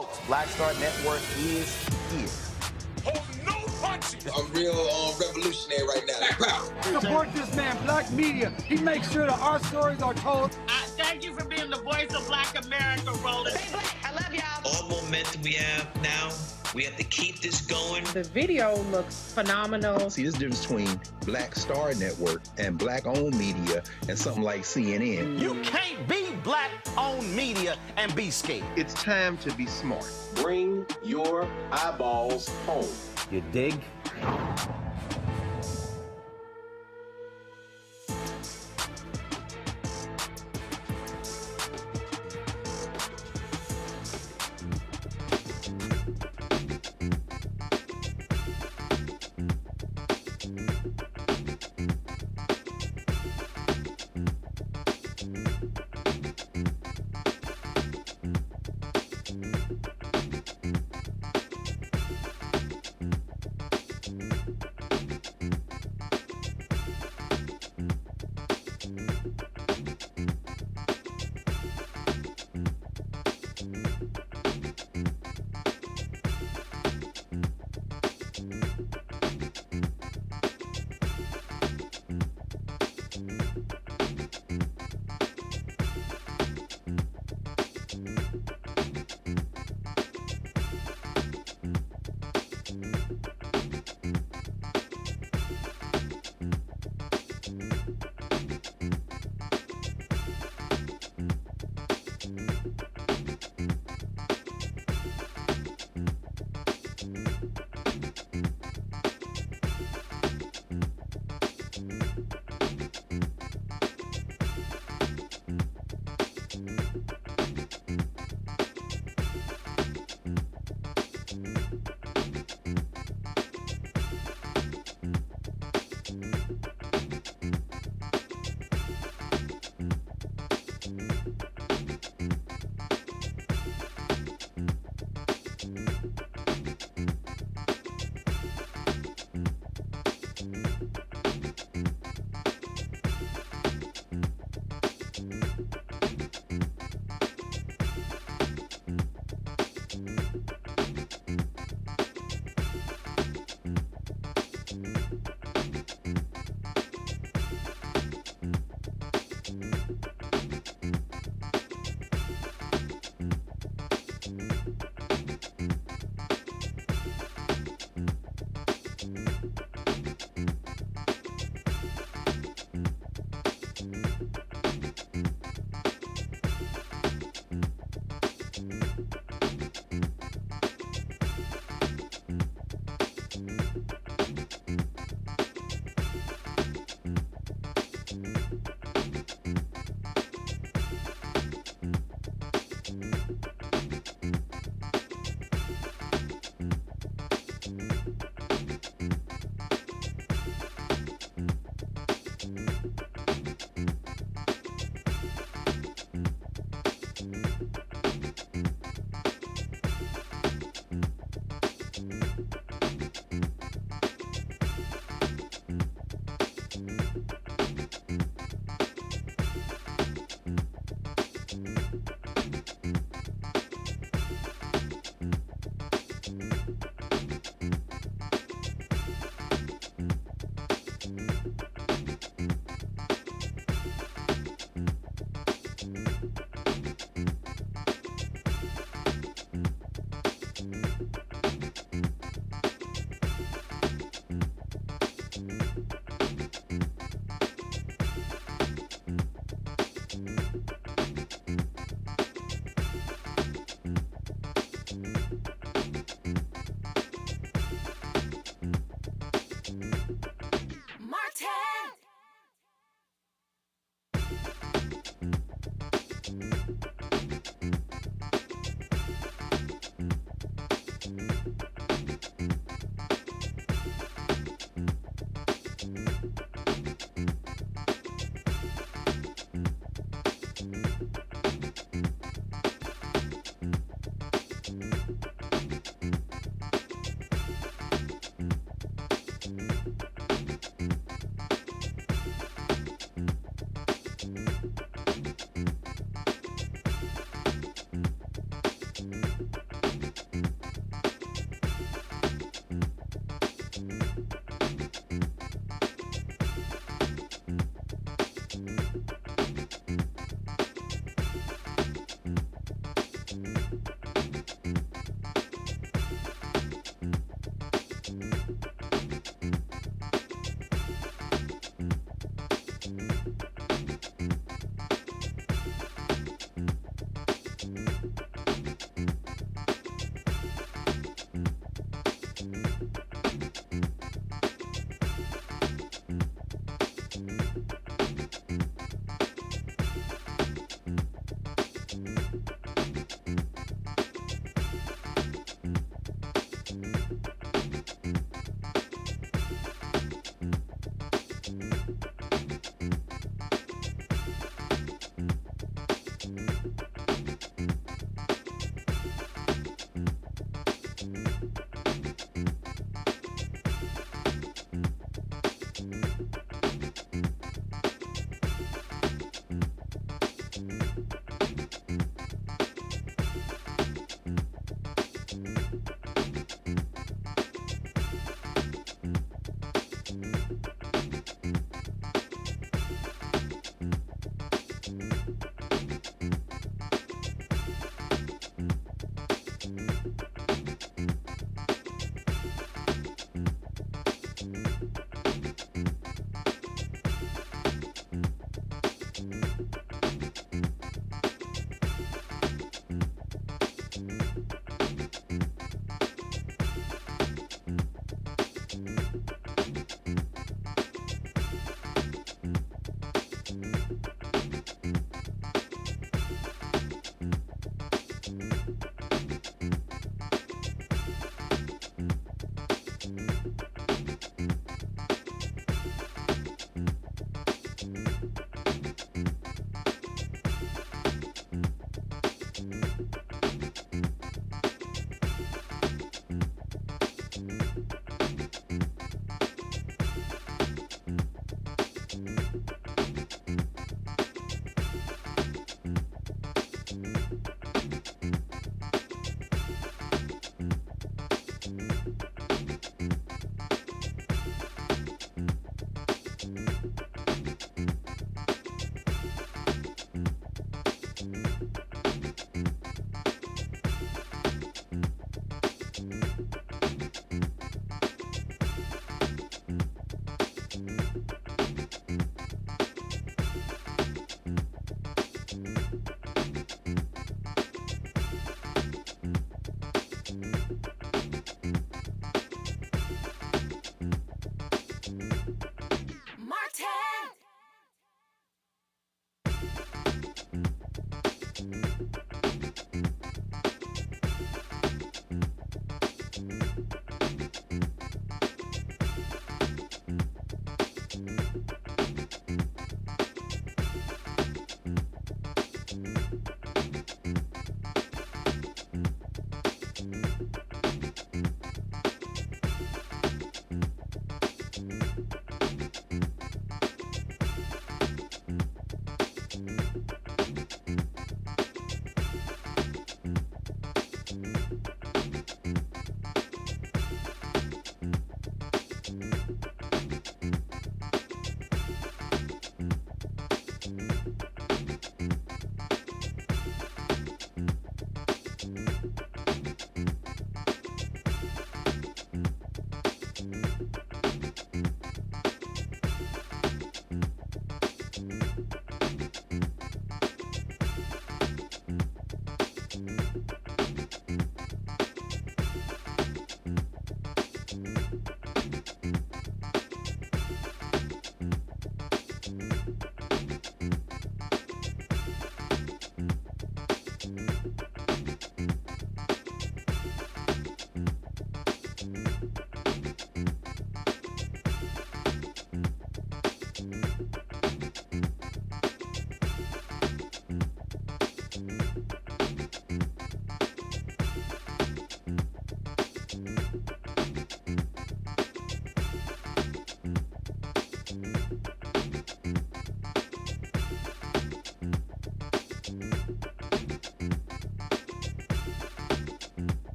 Folks, Black Star Network is here. Oh, no punches! I'm real revolutionary right now. Black power. Support this man, Black Media. He makes sure that our stories are told. Thank you for being the voice of Black America, Roland. Stay black. I love y'all. All momentum we have now, we have to keep this going. The video looks phenomenal. See, this difference between Black Star Network and Black-owned media and something like CNN. You can't be Black-owned media and be scared. It's time to be smart. Bring your eyeballs home. You dig?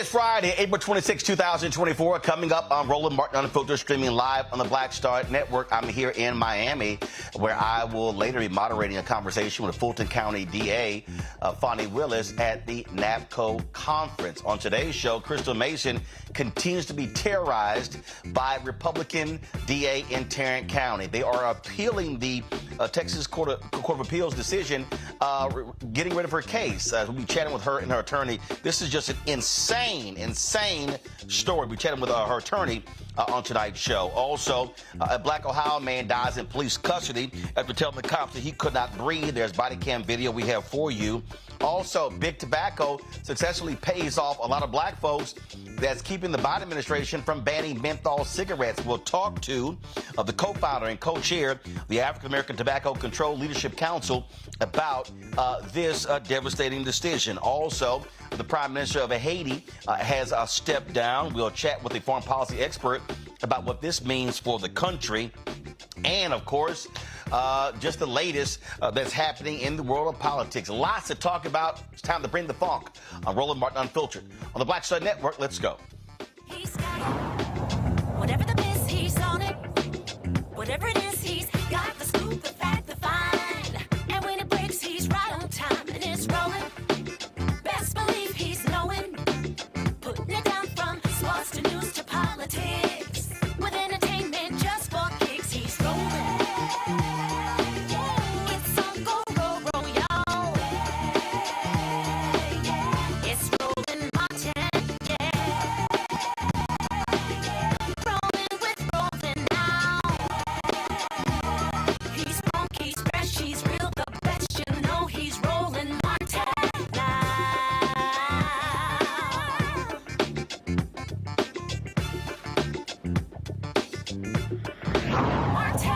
is Friday, April 26, 2024. Coming up on Roland Martin Unfiltered, streaming live on the Black Star Network. I'm here in Miami, where I will later be moderating a conversation with the Fulton County DA, Fonnie Willis, at the NABCO conference. On today's show, Crystal Mason continues to be terrorized by Republican DA in Tarrant County. They are appealing the Texas Court of Appeals decision, getting rid of her case. We'll be chatting with her and her attorney. This is just an insane story. We'll be chatting with her attorney on tonight's show. Also, a black Ohio man dies in police custody after telling the cops that he could not breathe. There's body cam video we have for you. Also, big tobacco successfully pays off a lot of black folks that's keeping the Biden administration from banning menthol cigarettes. We'll talk to the co-founder and co-chair of the African American Tobacco Control Leadership Council about this devastating decision. Also, the Prime Minister of Haiti has stepped down. We'll chat with a foreign policy expert about what this means for the country. And, of course, just the latest that's happening in the world of politics. Lots to talk about. It's time to bring the funk on Roland Martin Unfiltered. On the Black Star Network, let's go. He's got it. Whatever the miss, he's on it. Whatever it is, he's got the scoop, the fact, the find. And when it breaks, he's right on time and it's rolling. Best believe he's knowing. Putting it down from sports to news to politics. With entertainment just for kicks, he's rolling. It's on go, roll, y'all. It's Roland Martin, yeah. Rolling with Roland now. He's funky, he's fresh, he's real, the best, you know he's Roland Martin now. Martin.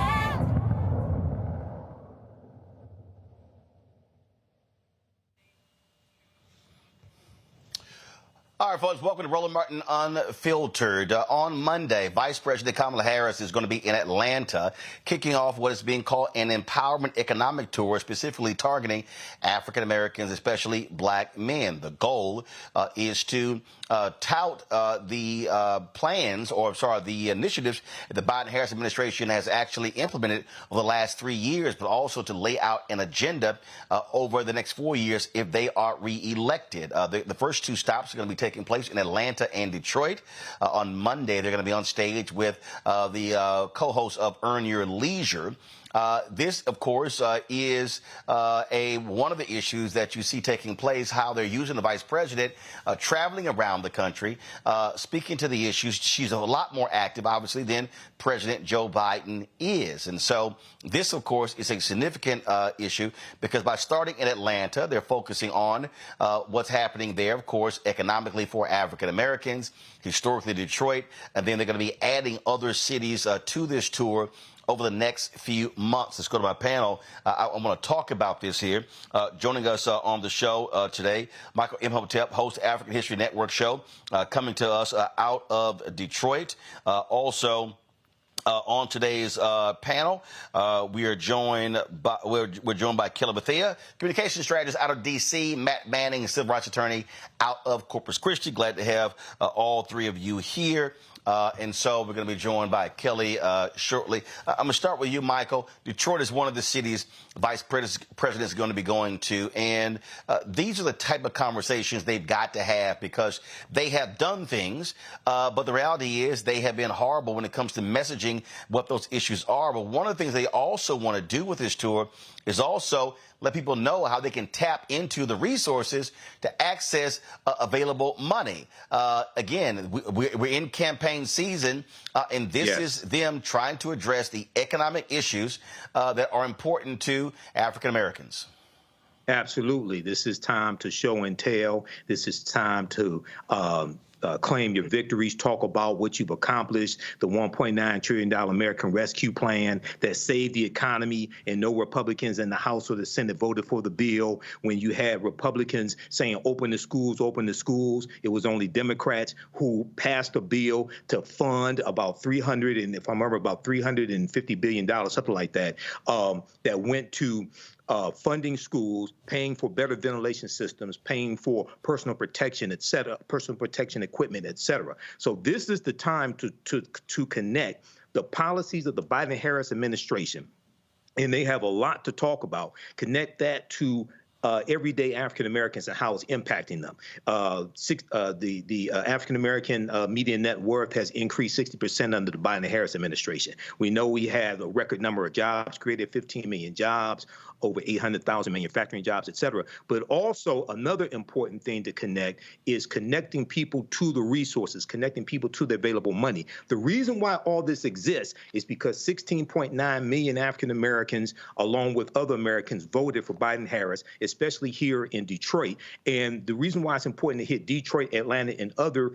All right, folks, welcome to Roland Martin Unfiltered. On Monday, Vice President Kamala Harris is going to be in Atlanta, kicking off what is being called an empowerment economic tour, specifically targeting African Americans, especially black men. The goal is to tout the initiatives the Biden-Harris administration has actually implemented over the last 3 years, but also to lay out an agenda over the next 4 years if they are reelected. The first two stops are going to be taking place in Atlanta and Detroit. On Monday, they're going to be on stage with the co-host of Earn Your Leisure. This, of course, is one of the issues that you see taking place, how they're using the vice president traveling around the country, speaking to the issues. She's a lot more active, obviously, than President Joe Biden is. And so this, of course, is a significant issue because by starting in Atlanta, they're focusing on what's happening there, of course, economically for African Americans, historically Detroit, and then they're going to be adding other cities to this tour over the next few months. Let's go to my panel. I want to talk about this here. Joining us on the show today, Michael Imhotep, host African History Network show, coming to us out of Detroit. Also, on today's panel, we're joined by Kelly Bethea, communication strategist out of D.C., Matt Manning, civil rights attorney out of Corpus Christi. Glad to have all three of you here. And so we're going to be joined by Kelly shortly. I'm going to start with you, Michael. Detroit is one of the cities vice president is going to be going to. And these are the type of conversations they've got to have because they have done things. But the reality is they have been horrible when it comes to messaging what those issues are. But one of the things they also want to do with this tour is also let people know how they can tap into the resources to access available money. Again, we're in campaign season, and this is them trying to address the economic issues that are important to African Americans. Absolutely. This is time to show and tell. This is time to claim your victories, talk about what you've accomplished, the $1.9 trillion American Rescue Plan that saved the economy, and no Republicans in the House or the Senate voted for the bill. When you had Republicans saying open the schools, it was only Democrats who passed a bill to fund about $350 billion, something like that, that went to funding schools, paying for better ventilation systems, paying for personal protection, et cetera, personal protection equipment, et cetera. So this is the time to connect the policies of the Biden-Harris administration, and they have a lot to talk about, connect that to everyday African Americans and how it's impacting them. The African American median net worth has increased 60% under the Biden-Harris administration. We know we had a record number of jobs created, 15 million jobs, over 800,000 manufacturing jobs, et cetera. But also another important thing to connect is connecting people to the resources, connecting people to the available money. The reason why all this exists is because 16.9 million African Americans, along with other Americans, voted for Biden-Harris, especially here in Detroit. And the reason why it's important to hit Detroit, Atlanta, and other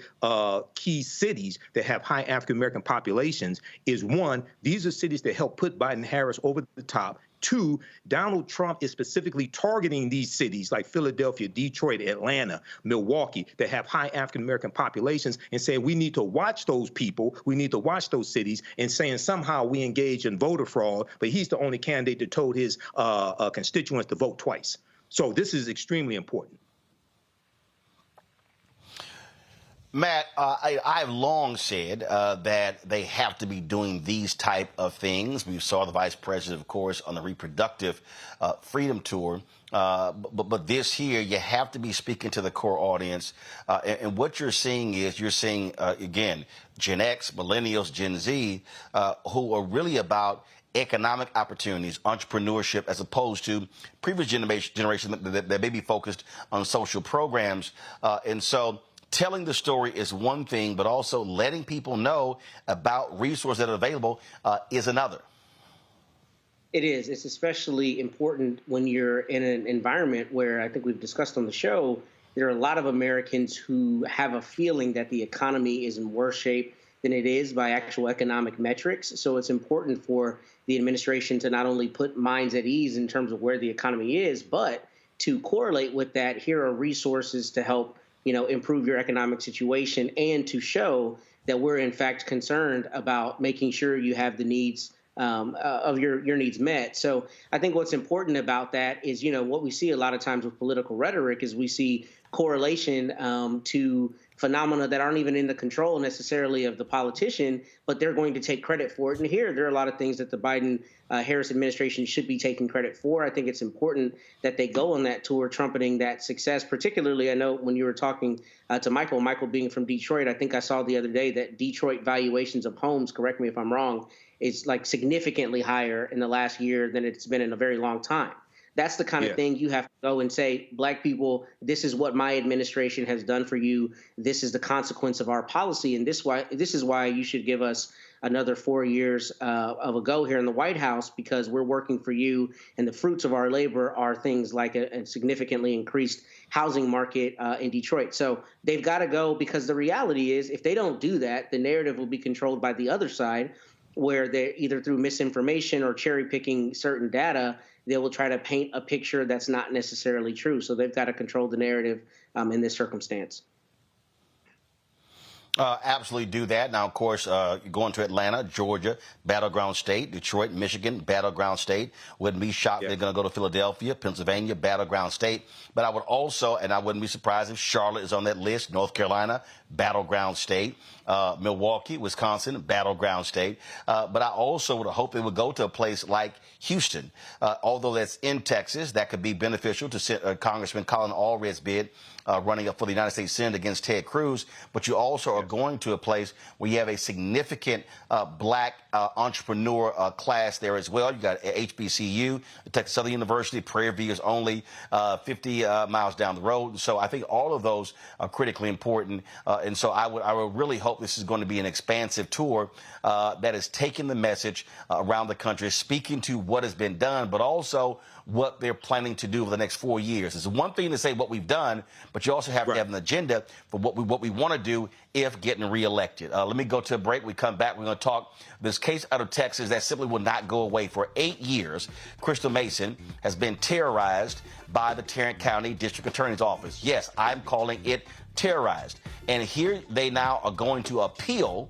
key cities that have high African American populations is, one, these are cities that help put Biden-Harris over the top. Two, Donald Trump is specifically targeting these cities like Philadelphia, Detroit, Atlanta, Milwaukee that have high African-American populations and saying we need to watch those people, we need to watch those cities, and saying somehow we engage in voter fraud, but he's the only candidate that told his constituents to vote twice. So this is extremely important. Matt, I've long said that they have to be doing these type of things. We saw the vice president, of course, on the reproductive freedom tour. But this here, you have to be speaking to the core audience. And what you're seeing is again, Gen X, millennials, Gen Z, who are really about economic opportunities, entrepreneurship, as opposed to previous generation that may be focused on social programs. And so telling the story is one thing, but also letting people know about resources that are available is another. It is. It's especially important when you're in an environment where I think we've discussed on the show, there are a lot of Americans who have a feeling that the economy is in worse shape than it is by actual economic metrics. So it's important for the administration to not only put minds at ease in terms of where the economy is, but to correlate with that, here are resources to help improve your economic situation and to show that we're in fact concerned about making sure you have the needs of your needs met. So I think what's important about that is, what we see a lot of times with political rhetoric is we see correlation to phenomena that aren't even in the control necessarily of the politician, but they're going to take credit for it. And here, there are a lot of things that the Biden-Harris administration should be taking credit for. I think it's important that they go on that tour trumpeting that success. Particularly, I know when you were talking to Michael being from Detroit, I think I saw the other day that Detroit valuations of homes, correct me if I'm wrong, is like significantly higher in the last year than it's been in a very long time. That's the kind of thing you have to go and say, Black people, this is what my administration has done for you. This is the consequence of our policy. And this is why you should give us another 4 years of a go here in the White House, because we're working for you. And the fruits of our labor are things like a significantly increased housing market in Detroit. So they've got to go, because the reality is if they don't do that, the narrative will be controlled by the other side, where they're either through misinformation or cherry picking certain data, they will try to paint a picture that's not necessarily true. So they've got to control the narrative in this circumstance. Absolutely do that. Now, of course, going to Atlanta, Georgia, battleground state, Detroit, Michigan, battleground state. Wouldn't be shocked they're going to go to Philadelphia, Pennsylvania, battleground state. But I would also, and I wouldn't be surprised if Charlotte is on that list, North Carolina, battleground state, Milwaukee, Wisconsin, battleground state. But I also would hope it would go to a place like Houston. Although that's in Texas, that could be beneficial to Congressman Colin Allred's bid running up for the United States Senate against Ted Cruz. But you also are going to a place where you have a significant Black entrepreneur class there as well. You got HBCU, Texas Southern University, Prairie View is only 50 miles down the road. So I think all of those are critically important. And so I would really hope this is going to be an expansive tour that is taking the message around the country, speaking to what has been done, but also what they're planning to do over the next 4 years. It's one thing to say what we've done, but you also have to have an agenda for what we want to do if getting reelected. Let me go to a break. We come back. We're going to talk this case out of Texas that simply will not go away. For 8 years, Crystal Mason has been terrorized by the Tarrant County District Attorney's Office. Yes, I'm calling it terrorized. And here they now are going to appeal.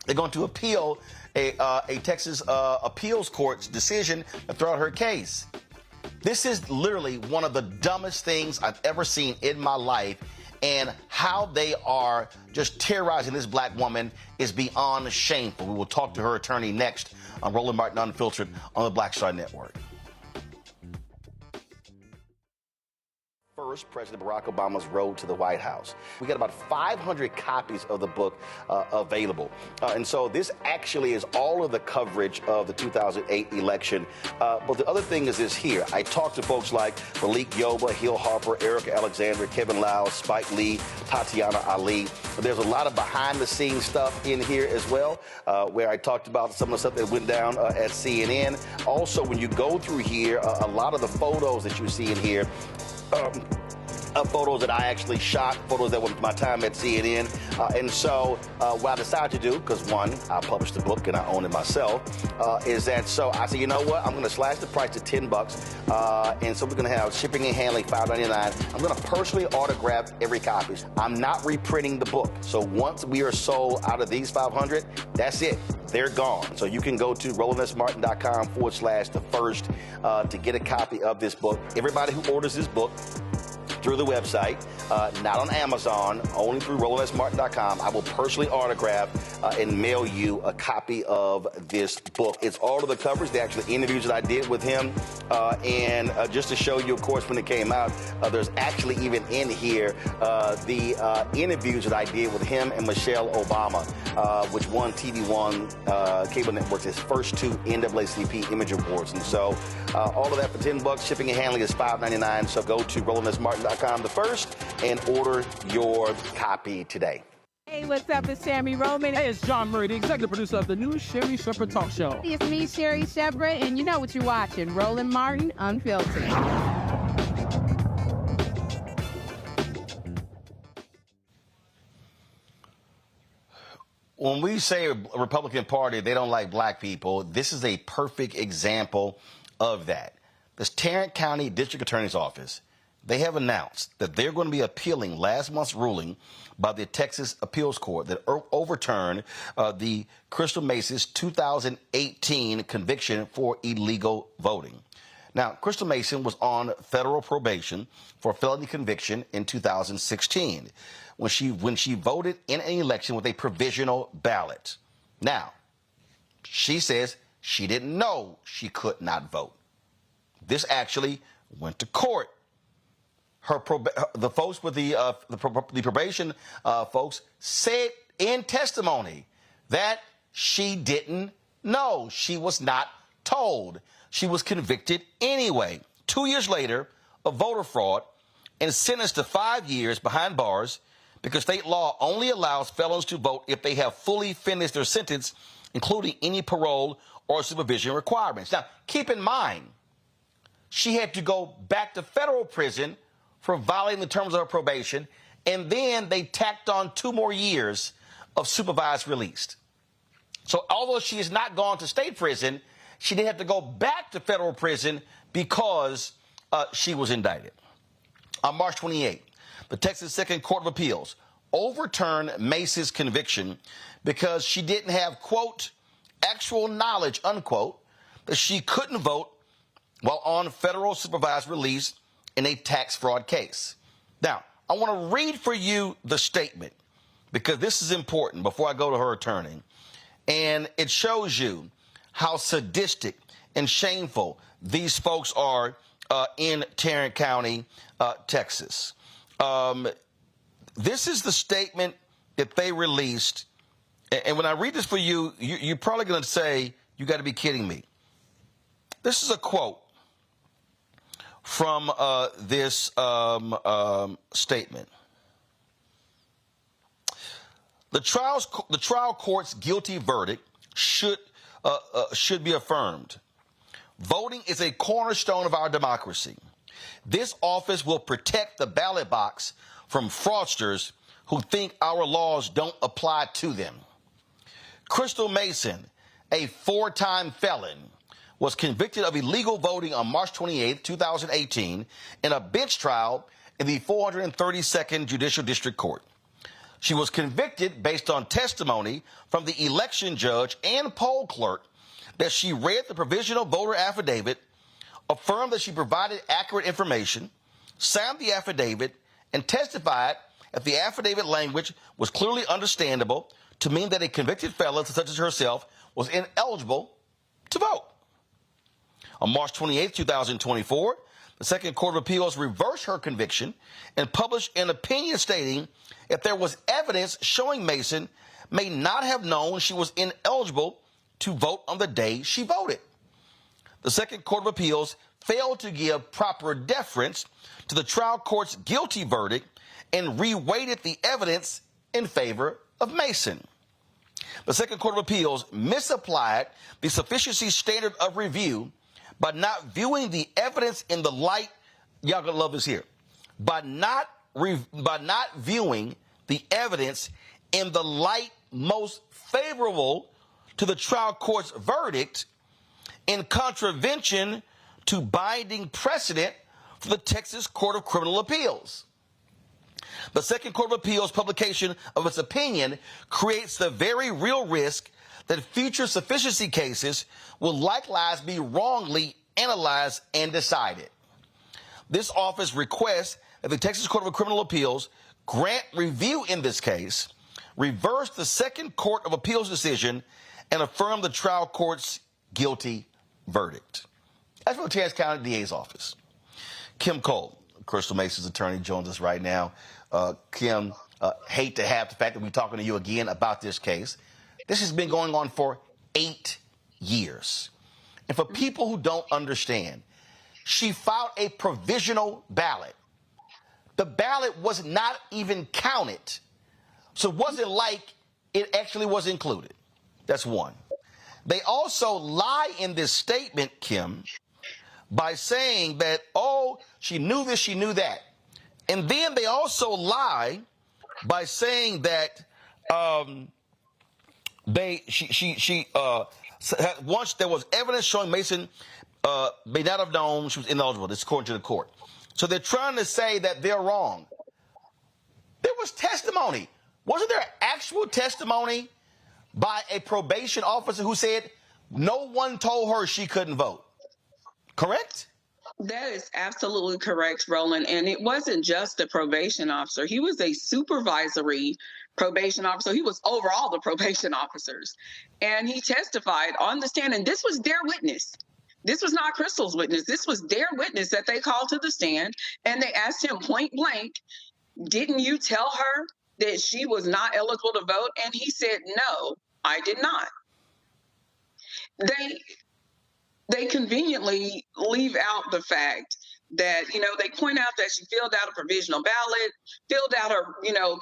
They're going to appeal a Texas appeals court's decision to throw out her case. This is literally one of the dumbest things I've ever seen in my life, and how they are just terrorizing this black woman is beyond shameful. We will talk to her attorney next on Roland Martin Unfiltered on the Black Star Network. First, President Barack Obama's road to the White House. We got about 500 copies of the book available. And so this actually is all of the coverage of the 2008 election. But the other thing is this here. I talked to folks like Malik Yoba, Hill Harper, Erica Alexander, Kevin Lau, Spike Lee, Tatiana Ali. But there's a lot of behind-the-scenes stuff in here as well, where I talked about some of the stuff that went down at CNN. Also, when you go through here, a lot of the photos that you see in here, photos that I actually shot, photos that were my time at CNN. And so what I decided to do, because one, I published the book and I own it myself, is that so I said, you know what, I'm going to slash the price to $10. And so we're going to have shipping and handling $5.99. I'm going to personally autograph every copy. I'm not reprinting the book. So once we are sold out of these 500, that's it. They're gone. So you can go to RolandSMartin.com/the-first to get a copy of this book. Everybody who orders this book through the website, not on Amazon, only through RolandSMartin.com, I will personally autograph and mail you a copy of this book. It's all of the covers, the actual interviews that I did with him. And just to show you, of course, when it came out, there's actually even in here the interviews that I did with him and Michelle Obama, which won TV One cable networks its first 2 NAACP Image Awards. And so all of that for $10. Shipping and handling is $5.99. So go to RolandSMartin.com/the-first and order your copy today. Hey, what's up? It's Sammy Roman. Hey, it's John Murray, the executive producer of the new Sherry Shepherd Talk Show. It's me, Sherry Shepherd, and you know what you're watching, Roland Martin Unfiltered. When we say a Republican Party, they don't like black people, this is a perfect example of that. This Tarrant County District Attorney's Office, they have announced that they're going to be appealing last month's ruling by the Texas Appeals Court that overturned the Crystal Mason's 2018 conviction for illegal voting. Now, Crystal Mason was on federal probation for a felony conviction in 2016 when she voted in an election with a provisional ballot. Now, she says she didn't know she could not vote. This actually went to court. The folks with the probation folks said in testimony that she didn't know. She was not told. She was convicted anyway. 2 years later of voter fraud and sentenced to 5 years behind bars because state law only allows felons to vote if they have fully finished their sentence, including any parole or supervision requirements. Now, keep in mind, she had to go back to federal prison for violating the terms of her probation, and then they tacked on 2 more years of supervised release. So although she has not gone to state prison, she did have to go back to federal prison because she was indicted. On March 28th, the Texas Second Court of Appeals overturned Mason's conviction because she didn't have, quote, actual knowledge, unquote, that she couldn't vote while on federal supervised release in a tax fraud case. Now, I want to read for you the statement because this is important before I go to her attorney. And it shows you how sadistic and shameful these folks are in Tarrant County, Texas. This is the statement that they released. And when I read this for you, you're probably going to say, you got to be kidding me. This is a quote from this statement. The trial court's guilty verdict should be affirmed. Voting is a cornerstone of our democracy. This office will protect the ballot box from fraudsters who think our laws don't apply to them. Crystal Mason, a 4-time felon, was convicted of illegal voting on March 28, 2018, in a bench trial in the 432nd Judicial District Court. She was convicted based on testimony from the election judge and poll clerk that she read the provisional voter affidavit affirmed that she provided accurate information, signed the affidavit, and testified that the affidavit language was clearly understandable to mean that a convicted felon, such as herself, was ineligible to vote. On March 28, 2024, the Second Court of Appeals reversed her conviction and published an opinion stating that there was evidence showing Mason may not have known she was ineligible to vote on the day she voted. The Second Court of Appeals failed to give proper deference to the trial court's guilty verdict and reweighted the evidence in favor of Mason. The Second Court of Appeals misapplied the sufficiency standard of review by not viewing the evidence in the light, y'all gonna love this here, by not viewing the evidence in the light most favorable to the trial court's verdict, in contravention to binding precedent for the Texas Court of Criminal Appeals. The Second Court of Appeals publication of its opinion creates the very real risk that future sufficiency cases will likewise be wrongly analyzed and decided. This office requests that the Texas Court of Criminal Appeals grant review in this case, reverse the Second Court of Appeals decision, and affirm the trial court's guilty verdict. That's from the Tarrant County DA's office. Kim Cole, Crystal Mason's attorney, joins us right now. Kim, hate to have the fact that we're talking to you again about this case. This has been going on for 8 years. And for people who don't understand, she filed a provisional ballot. The ballot was not even counted. So it wasn't like it actually was included. That's one. They also lie in this statement, Kim, by saying that, oh, she knew this, she knew that. And then they also lie by saying that once there was evidence showing Mason may not have known she was ineligible. This is according to the court. So they're trying to say that they're wrong. There was testimony. Wasn't there actual testimony by a probation officer who said no one told her she couldn't vote? Correct? That is absolutely correct, Roland. And it wasn't just the probation officer. He was a supervisory probation officer. He was over all the probation officers. And he testified on the stand, and this was their witness. This was not Crystal's witness. This was their witness that they called to the stand, and they asked him point blank, didn't you tell her that she was not eligible to vote? And he said, no, I did not. They conveniently leave out the fact that, they point out that she filled out a provisional ballot, filled out her,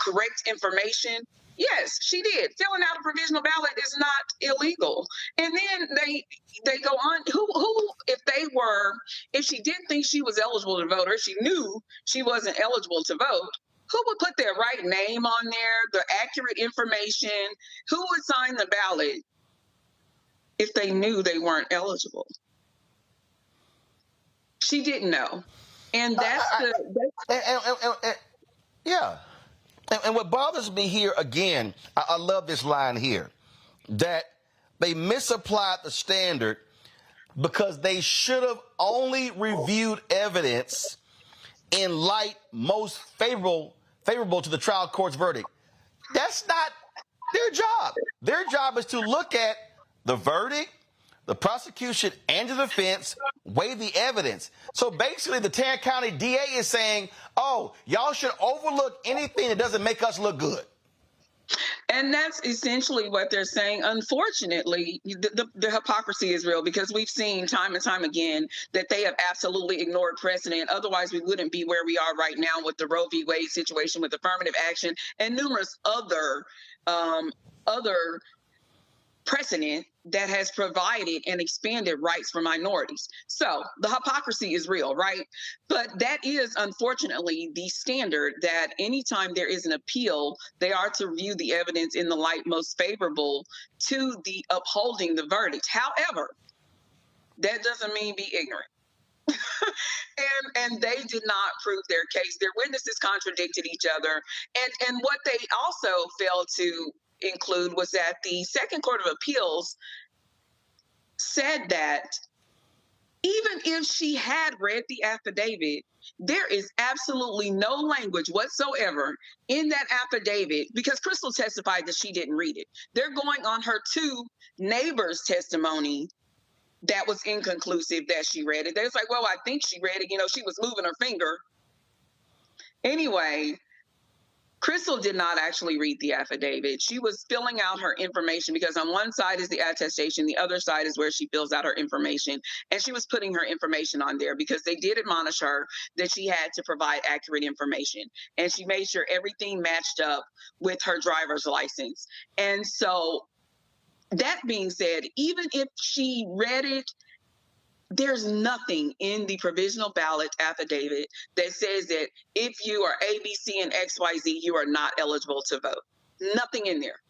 correct information. Yes, she did. Filling out a provisional ballot is not illegal. And then they go on, if she didn't think she was eligible to vote, or she knew she wasn't eligible to vote, who would put their right name on there, the accurate information? Who would sign the ballot if they knew they weren't eligible? She didn't know. And yeah. And what bothers me here, again, I love this line here, that they misapplied the standard because they should have only reviewed evidence in light most favorable to the trial court's verdict. That's not their job. Their job is to look at the verdict, the prosecution, and the defense, weigh the evidence. So basically, the Tarrant County DA is saying, oh, y'all should overlook anything that doesn't make us look good. And that's essentially what they're saying. Unfortunately, the hypocrisy is real, because we've seen time and time again that they have absolutely ignored precedent. Otherwise, we wouldn't be where we are right now with the Roe v. Wade situation, with affirmative action, and numerous other precedent that has provided and expanded rights for minorities. So the hypocrisy is real, right? But that is, unfortunately, the standard, that anytime there is an appeal, they are to view the evidence in the light most favorable to the upholding the verdict. However, that doesn't mean be ignorant. and they did not prove their case. Their witnesses contradicted each other. And what they also failed to include was that the Second Court of Appeals said that Even if she had read the affidavit, there is absolutely no language whatsoever in that affidavit, because Crystal testified that she didn't read it. They're going on her two neighbors' testimony that was inconclusive that she read it. They're like, well, I think she read it. You know, she was moving her finger. Anyway, Crystal did not actually read the affidavit. She was filling out her information, because on one side is the attestation, the other side is where she fills out her information. And she was putting her information on there because they did admonish her that she had to provide accurate information. And she made sure everything matched up with her driver's license. And so, that being said, even if she read it, there's nothing in the provisional ballot affidavit that says that if you are A, B, C, and XYZ, you are not eligible to vote. Nothing in there.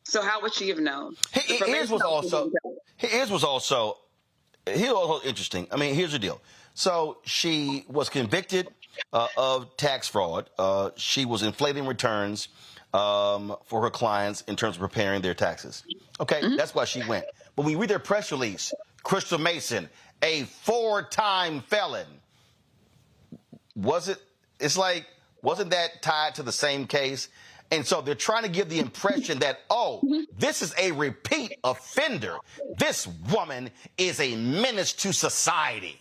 So how would she have known? Here's what's also interesting. I mean, here's the deal. So she was convicted of tax fraud. She was inflating returns for her clients in terms of preparing their taxes. Okay, that's why she went. But when we read their press release, Crystal Mason, a 4-time felon. Wasn't that tied to the same case? And so they're trying to give the impression that, oh, this is a repeat offender. This woman is a menace to society.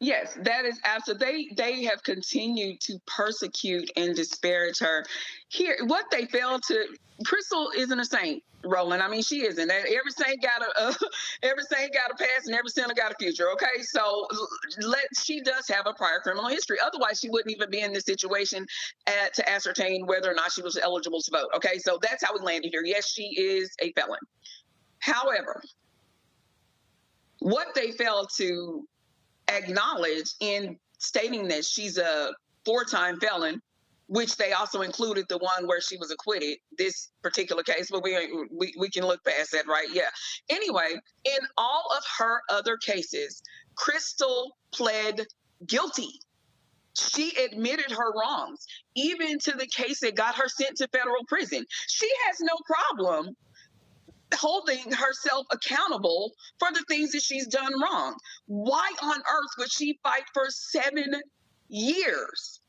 Yes, that is absolutely. They have continued to persecute and disparage her. Here, what they failed to. Crystal isn't a saint, Roland. I mean, she isn't. Every saint got a past, and every sinner got a future. Okay, so she does have a prior criminal history. Otherwise, she wouldn't even be in this situation to ascertain whether or not she was eligible to vote. Okay, so that's how we landed here. Yes, she is a felon. However, what they failed to acknowledge in stating that she's a 4-time felon, which they also included the one where she was acquitted, this particular case, but we can look past that, right? Yeah. Anyway, in all of her other cases, Crystal pled guilty. She admitted her wrongs, even to the case that got her sent to federal prison. She has no problem holding herself accountable for the things that she's done wrong. Why on earth would she fight for 7 years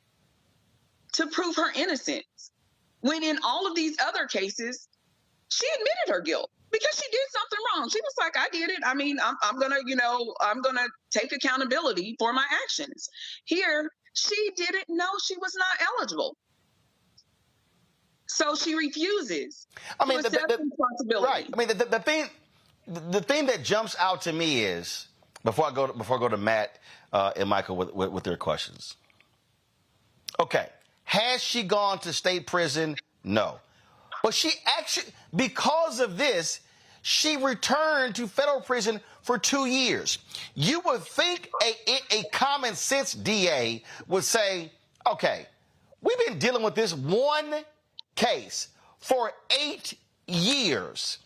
to prove her innocence, when in all of these other cases, she admitted her guilt because she did something wrong? She was like, I did it. I mean, I'm gonna take accountability for my actions. Here, she didn't know she was not eligible. So she refuses to accept responsibility. Right. I mean, the thing that jumps out to me is, before I go to Matt and Michael with their questions. Okay. Has she gone to state prison? No. But she actually, because of this, she returned to federal prison for 2 years. You would think a common sense DA would say, okay, we've been dealing with this one case for 8 years.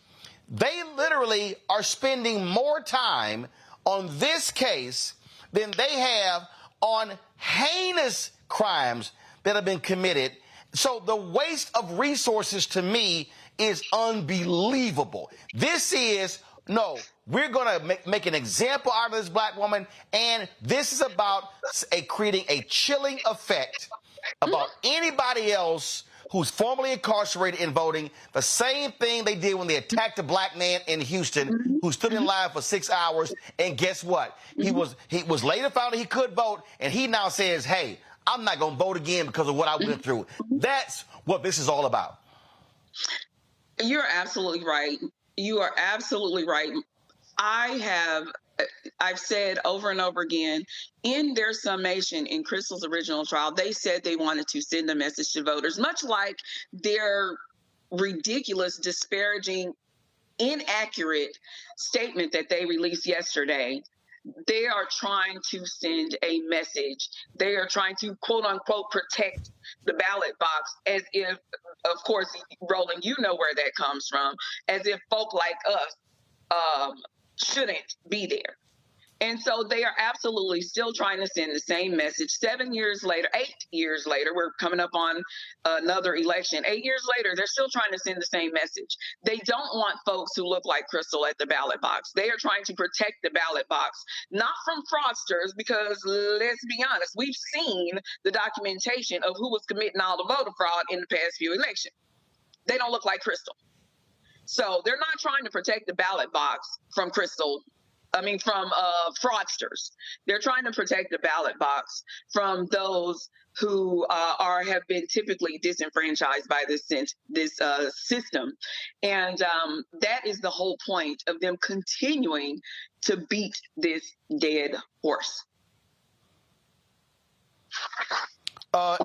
They literally are spending more time on this case than they have on heinous crimes that have been committed. So the waste of resources to me is unbelievable. This is, no, we're going to make an example out of this black woman, and this is about creating a chilling effect about anybody else who's formerly incarcerated in voting. The same thing they did when they attacked a black man in Houston who stood in line for 6 hours, and guess what? He was later found that he could vote, and he now says, hey, I'm not going to vote again because of what I went through. That's what this is all about. You're absolutely right. You are absolutely right. I've said over and over again, in their summation in Crystal's original trial, they said they wanted to send a message to voters, much like their ridiculous, disparaging, inaccurate statement that they released yesterday. They are trying to send a message. They are trying to, quote unquote, protect the ballot box, as if, of course, Roland, you know where that comes from, as if folk like us shouldn't be there. And so they are absolutely still trying to send the same message 7 years later, 8 years later. We're coming up on another election. 8 years later, they're still trying to send the same message. They don't want folks who look like Crystal at the ballot box. They are trying to protect the ballot box, not from fraudsters, because let's be honest, we've seen the documentation of who was committing all the voter fraud in the past few elections. They don't look like Crystal. So they're not trying to protect the ballot box from from fraudsters. They're trying to protect the ballot box from those who have been typically disenfranchised by this system. And that is the whole point of them continuing to beat this dead horse.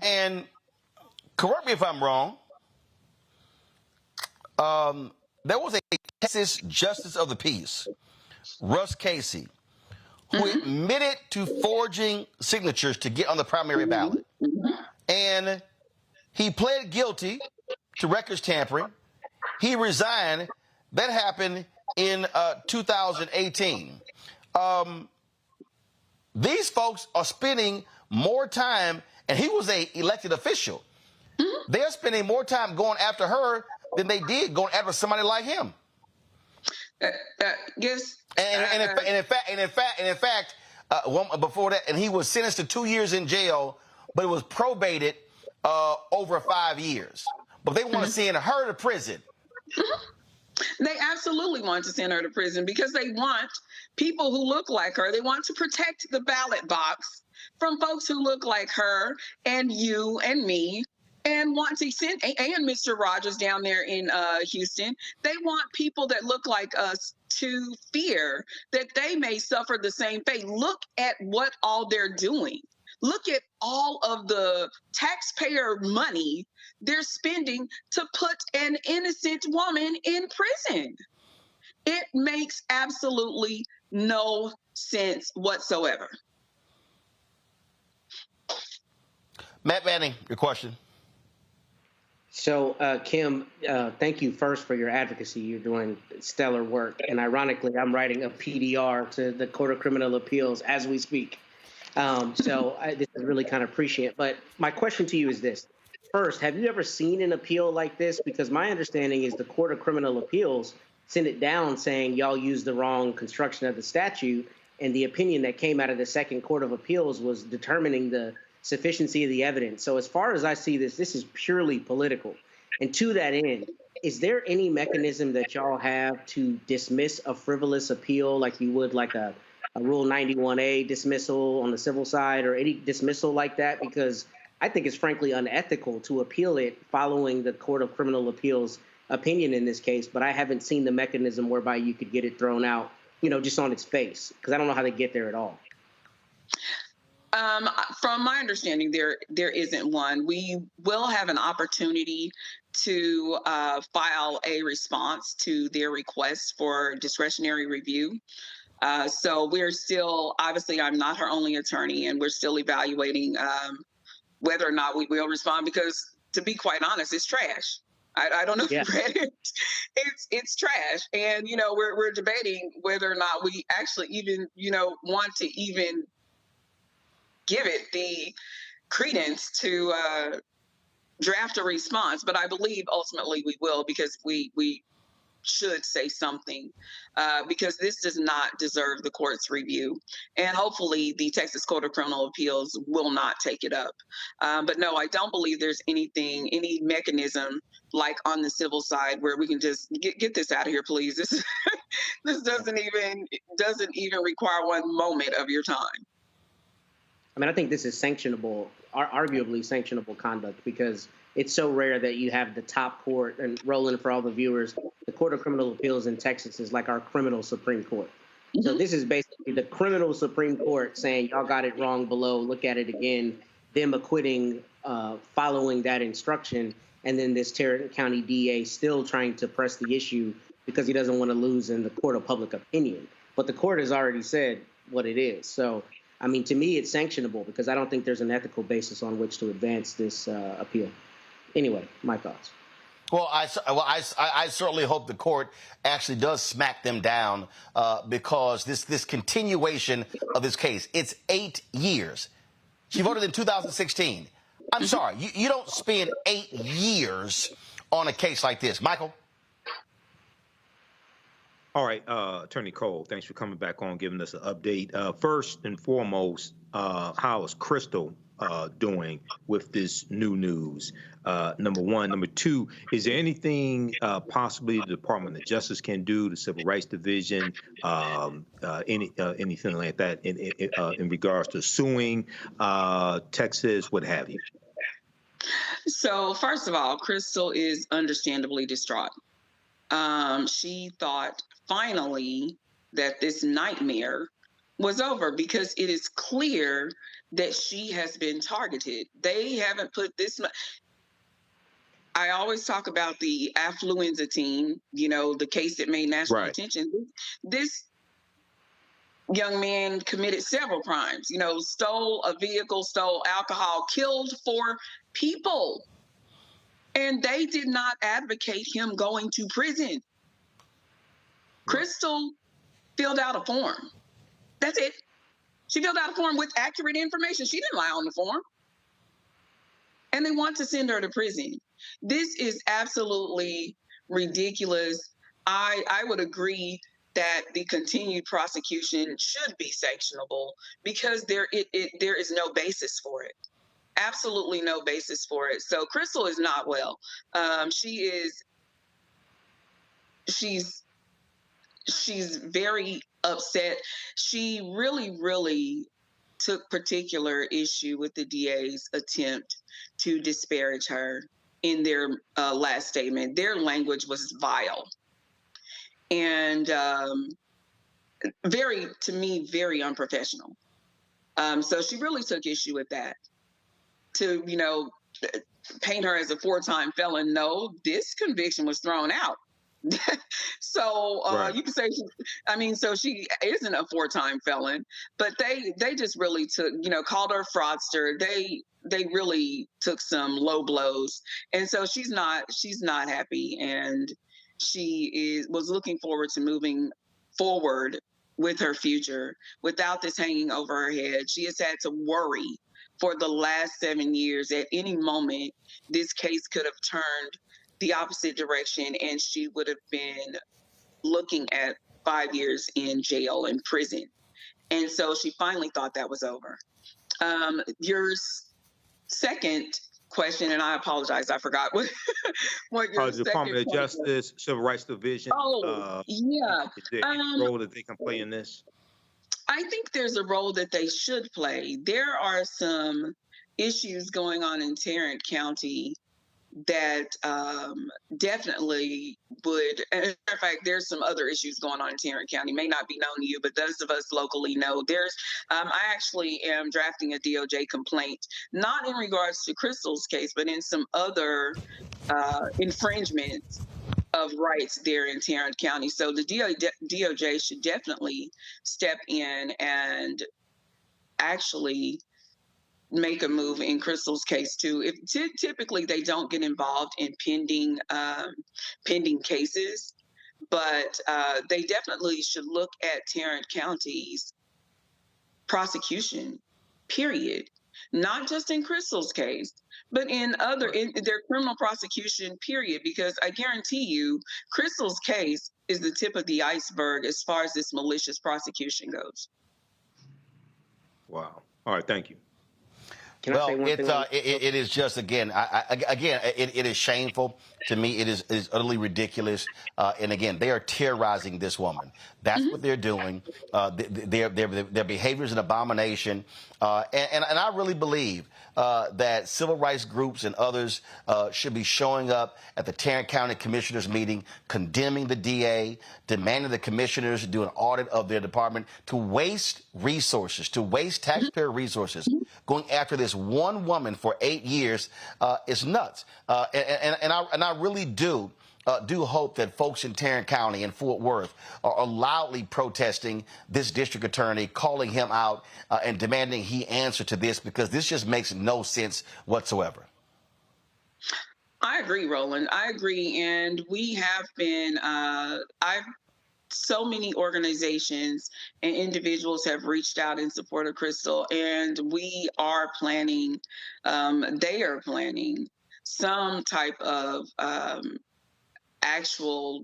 And correct me if I'm wrong. There was a Texas Justice of the Peace, Russ Casey, who admitted to forging signatures to get on the primary ballot. And he pled guilty to records tampering. He resigned. That happened in 2018. These folks are spending more time, and he was an elected official. They're spending more time going after her than they did going after somebody like him. Yes. And in fact, before that, and he was sentenced to 2 years in jail, but it was probated over 5 years. But they want to send her to prison. They absolutely want to send her to prison because they want people who look like her. They want to protect the ballot box from folks who look like her and you and me, and want to send, and Mr. Rogers down there in Houston. They want people that look like us to fear that they may suffer the same fate. Look at what all they're doing. Look at all of the taxpayer money they're spending to put an innocent woman in prison. It makes absolutely no sense whatsoever. Matt Manning, your question. So, Kim, thank you first for your advocacy. You're doing stellar work. And ironically, I'm writing a PDR to the Court of Criminal Appeals as we speak. This is really kind of appreciate. But my question to you is this. First, have you ever seen an appeal like this? Because my understanding is the Court of Criminal Appeals sent it down saying y'all used the wrong construction of the statute. And the opinion that came out of the Second Court of Appeals was determining the sufficiency of the evidence. So as far as I see this is purely political. And to that end, is there any mechanism that y'all have to dismiss a frivolous appeal like you would like a Rule 91A dismissal on the civil side or any dismissal like that? Because I think it's frankly unethical to appeal it following the Court of Criminal Appeals opinion in this case, but I haven't seen the mechanism whereby you could get it thrown out, just on its face, because I don't know how to get there at all. From my understanding, there isn't one. We will have an opportunity to file a response to their request for discretionary review. So we're still, obviously, I'm not her only attorney, and we're still evaluating whether or not we will respond, because to be quite honest, it's trash. I don't know if you read it. It's trash. And, we're debating whether or not we actually even, want to even give it the credence to draft a response. But I believe ultimately we will, because we should say something, because this does not deserve the court's review. And hopefully the Texas Court of Criminal Appeals will not take it up. But no, I don't believe there's any mechanism like on the civil side where we can just get this out of here, please. This doesn't even require one moment of your time. I mean, I think this is sanctionable, arguably sanctionable conduct, because it's so rare that you have the top court, and Roland, for all the viewers, the Court of Criminal Appeals in Texas is like our criminal Supreme Court. Mm-hmm. So this is basically the criminal Supreme Court saying, y'all got it wrong below, look at it again, them acquitting following that instruction, and then this Tarrant County DA still trying to press the issue because he doesn't want to lose in the court of public opinion. But the court has already said what it is. So, I mean, to me, it's sanctionable because I don't think there's an ethical basis on which to advance this appeal. Anyway, my thoughts. Well, I certainly hope the court actually does smack them down because this continuation of this case, it's 8 years. She voted in 2016. I'm sorry, you don't spend 8 years on a case like this. Michael? All right, Attorney Cole, thanks for coming back on, giving us an update. First and foremost, how is Crystal doing with this new news? Number one. Number two, is there anything possibly the Department of Justice can do, the Civil Rights Division, anything like that in regards to suing Texas, what have you? So first of all, Crystal is understandably distraught. She thought finally that this nightmare was over because it is clear that she has been targeted. They haven't put this much. I always talk about the affluenza team, the case that made national attention. This young man committed several crimes, stole a vehicle, stole alcohol, killed 4 people. And they did not advocate him going to prison. Crystal filled out a form. That's it. She filled out a form with accurate information. She didn't lie on the form. And they want to send her to prison. This is absolutely ridiculous. I would agree that the continued prosecution should be sanctionable because there is no basis for it. Absolutely no basis for it. So Crystal is not well. She's very upset. She really took particular issue with the DA's attempt to disparage her in their last statement. Their language was vile and to me, very unprofessional. So she really took issue with that. To, paint her as a 4-time felon, no, this conviction was thrown out. So you can say, so she isn't a 4-time felon, but they just really took, called her fraudster. They really took some low blows. And so she's not happy. And she was looking forward to moving forward with her future without this hanging over her head. She has had to worry for the last 7 years. At any moment, this case could have turned the opposite direction and she would have been looking at 5 years in jail and prison. And so she finally thought that was over. Your second question, and I apologize, I forgot what your the Department of Justice, Civil Rights Division. Yeah. Is there any role that they can play in this? I think there's a role that they should play. There are some issues going on in Tarrant County that definitely would, and as a matter of fact, there's some other issues going on in Tarrant County, may not be known to you, but those of us locally know. I actually am drafting a DOJ complaint, not in regards to Crystal's case, but in some other infringements of rights there in Tarrant County. So the DOJ should definitely step in and actually make a move in Crystal's case too. Typically they don't get involved in pending cases, but they definitely should look at Tarrant County's prosecution, period. Not just in Crystal's case, but in their criminal prosecution, period, because I guarantee you Crystal's case is the tip of the iceberg as far as this malicious prosecution goes. Wow. All right. Thank you. It is just, again, it is shameful. To me, it is utterly ridiculous. And again, they are terrorizing this woman. That's what they're doing. Their behavior is an abomination. And I really believe that civil rights groups and others should be showing up at the Tarrant County Commissioners meeting, condemning the DA, demanding the commissioners do an audit of their department, to waste resources, to waste taxpayer resources, going after this one woman for 8 years is nuts. And I really do hope that folks in Tarrant County and Fort Worth are loudly protesting this district attorney, calling him out and demanding he answer to this, because this just makes no sense whatsoever. I agree, Roland. I agree. And we have been, so many organizations and individuals have reached out in support of Crystal, and we are planning, they are planning some type of actual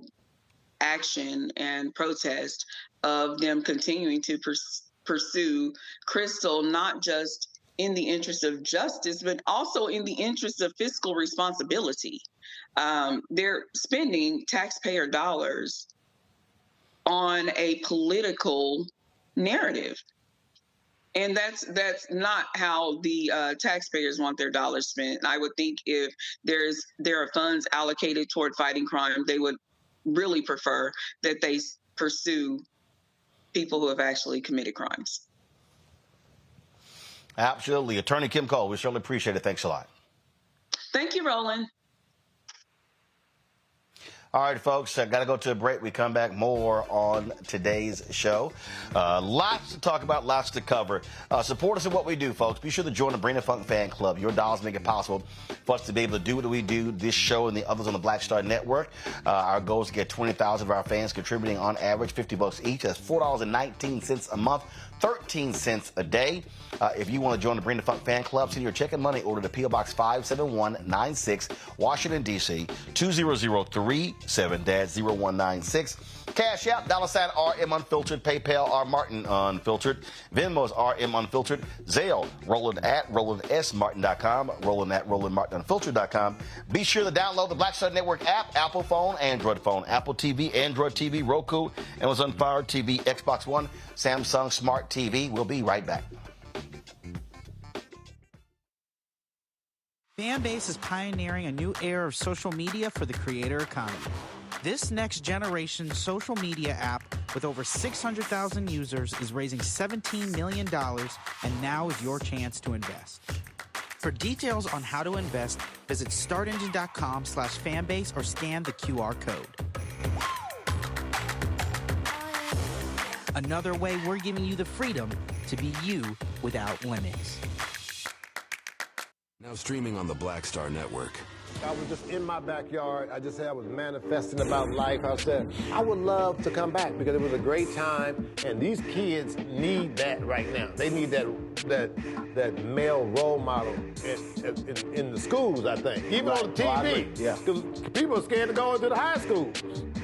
action and protest of them continuing to pursue Crystal, not just in the interest of justice, but also in the interest of fiscal responsibility. They're spending taxpayer dollars on a political narrative. And that's not how the taxpayers want their dollars spent. I would think if there are funds allocated toward fighting crime, they would really prefer that they pursue people who have actually committed crimes. Absolutely. Attorney Kim Cole, we certainly appreciate it. Thanks a lot. Thank you, Roland. All right, folks, got to go to a break. We come back more on today's show. Lots to talk about, lots to cover. Support us in what we do, folks. Be sure to join the Bring the Funk fan club. Your dollars make it possible for us to be able to do what we do, this show and the others on the Black Star Network. Our goal is to get 20,000 of our fans contributing on average $50 each. That's $4.19 a month, 13 cents a day. If you want to join the Bring the Funk fan club, send your check and money order to P.O. Box 57196, Washington, D.C., 20037-0196. Cash App, $RM Unfiltered, PayPal, R Martin Unfiltered, Venmo's RM Unfiltered, Zelle, Roland at RolandSMartin.com, Roland at RolandMartinUnfiltered.com. Be sure to download the Black Star Network app, Apple phone, Android phone, Apple TV, Android TV, Roku, Amazon Fire TV, Xbox One, Samsung Smart TV. We'll be right back. Fanbase is pioneering a new era of social media for the creator economy. This next generation social media app with over 600,000 users is raising $17 million, and now is your chance to invest. For details on how to invest, visit startengine.com/fanbase or scan the QR code. Another way we're giving you the freedom to be you without limits. Now streaming on the Black Star Network. I was just in my backyard. I was manifesting about life. I said, I would love to come back because it was a great time, and these kids need that right now. They need that male role model in the schools, I think. Even on the TV. Because people are scared to go into the high school.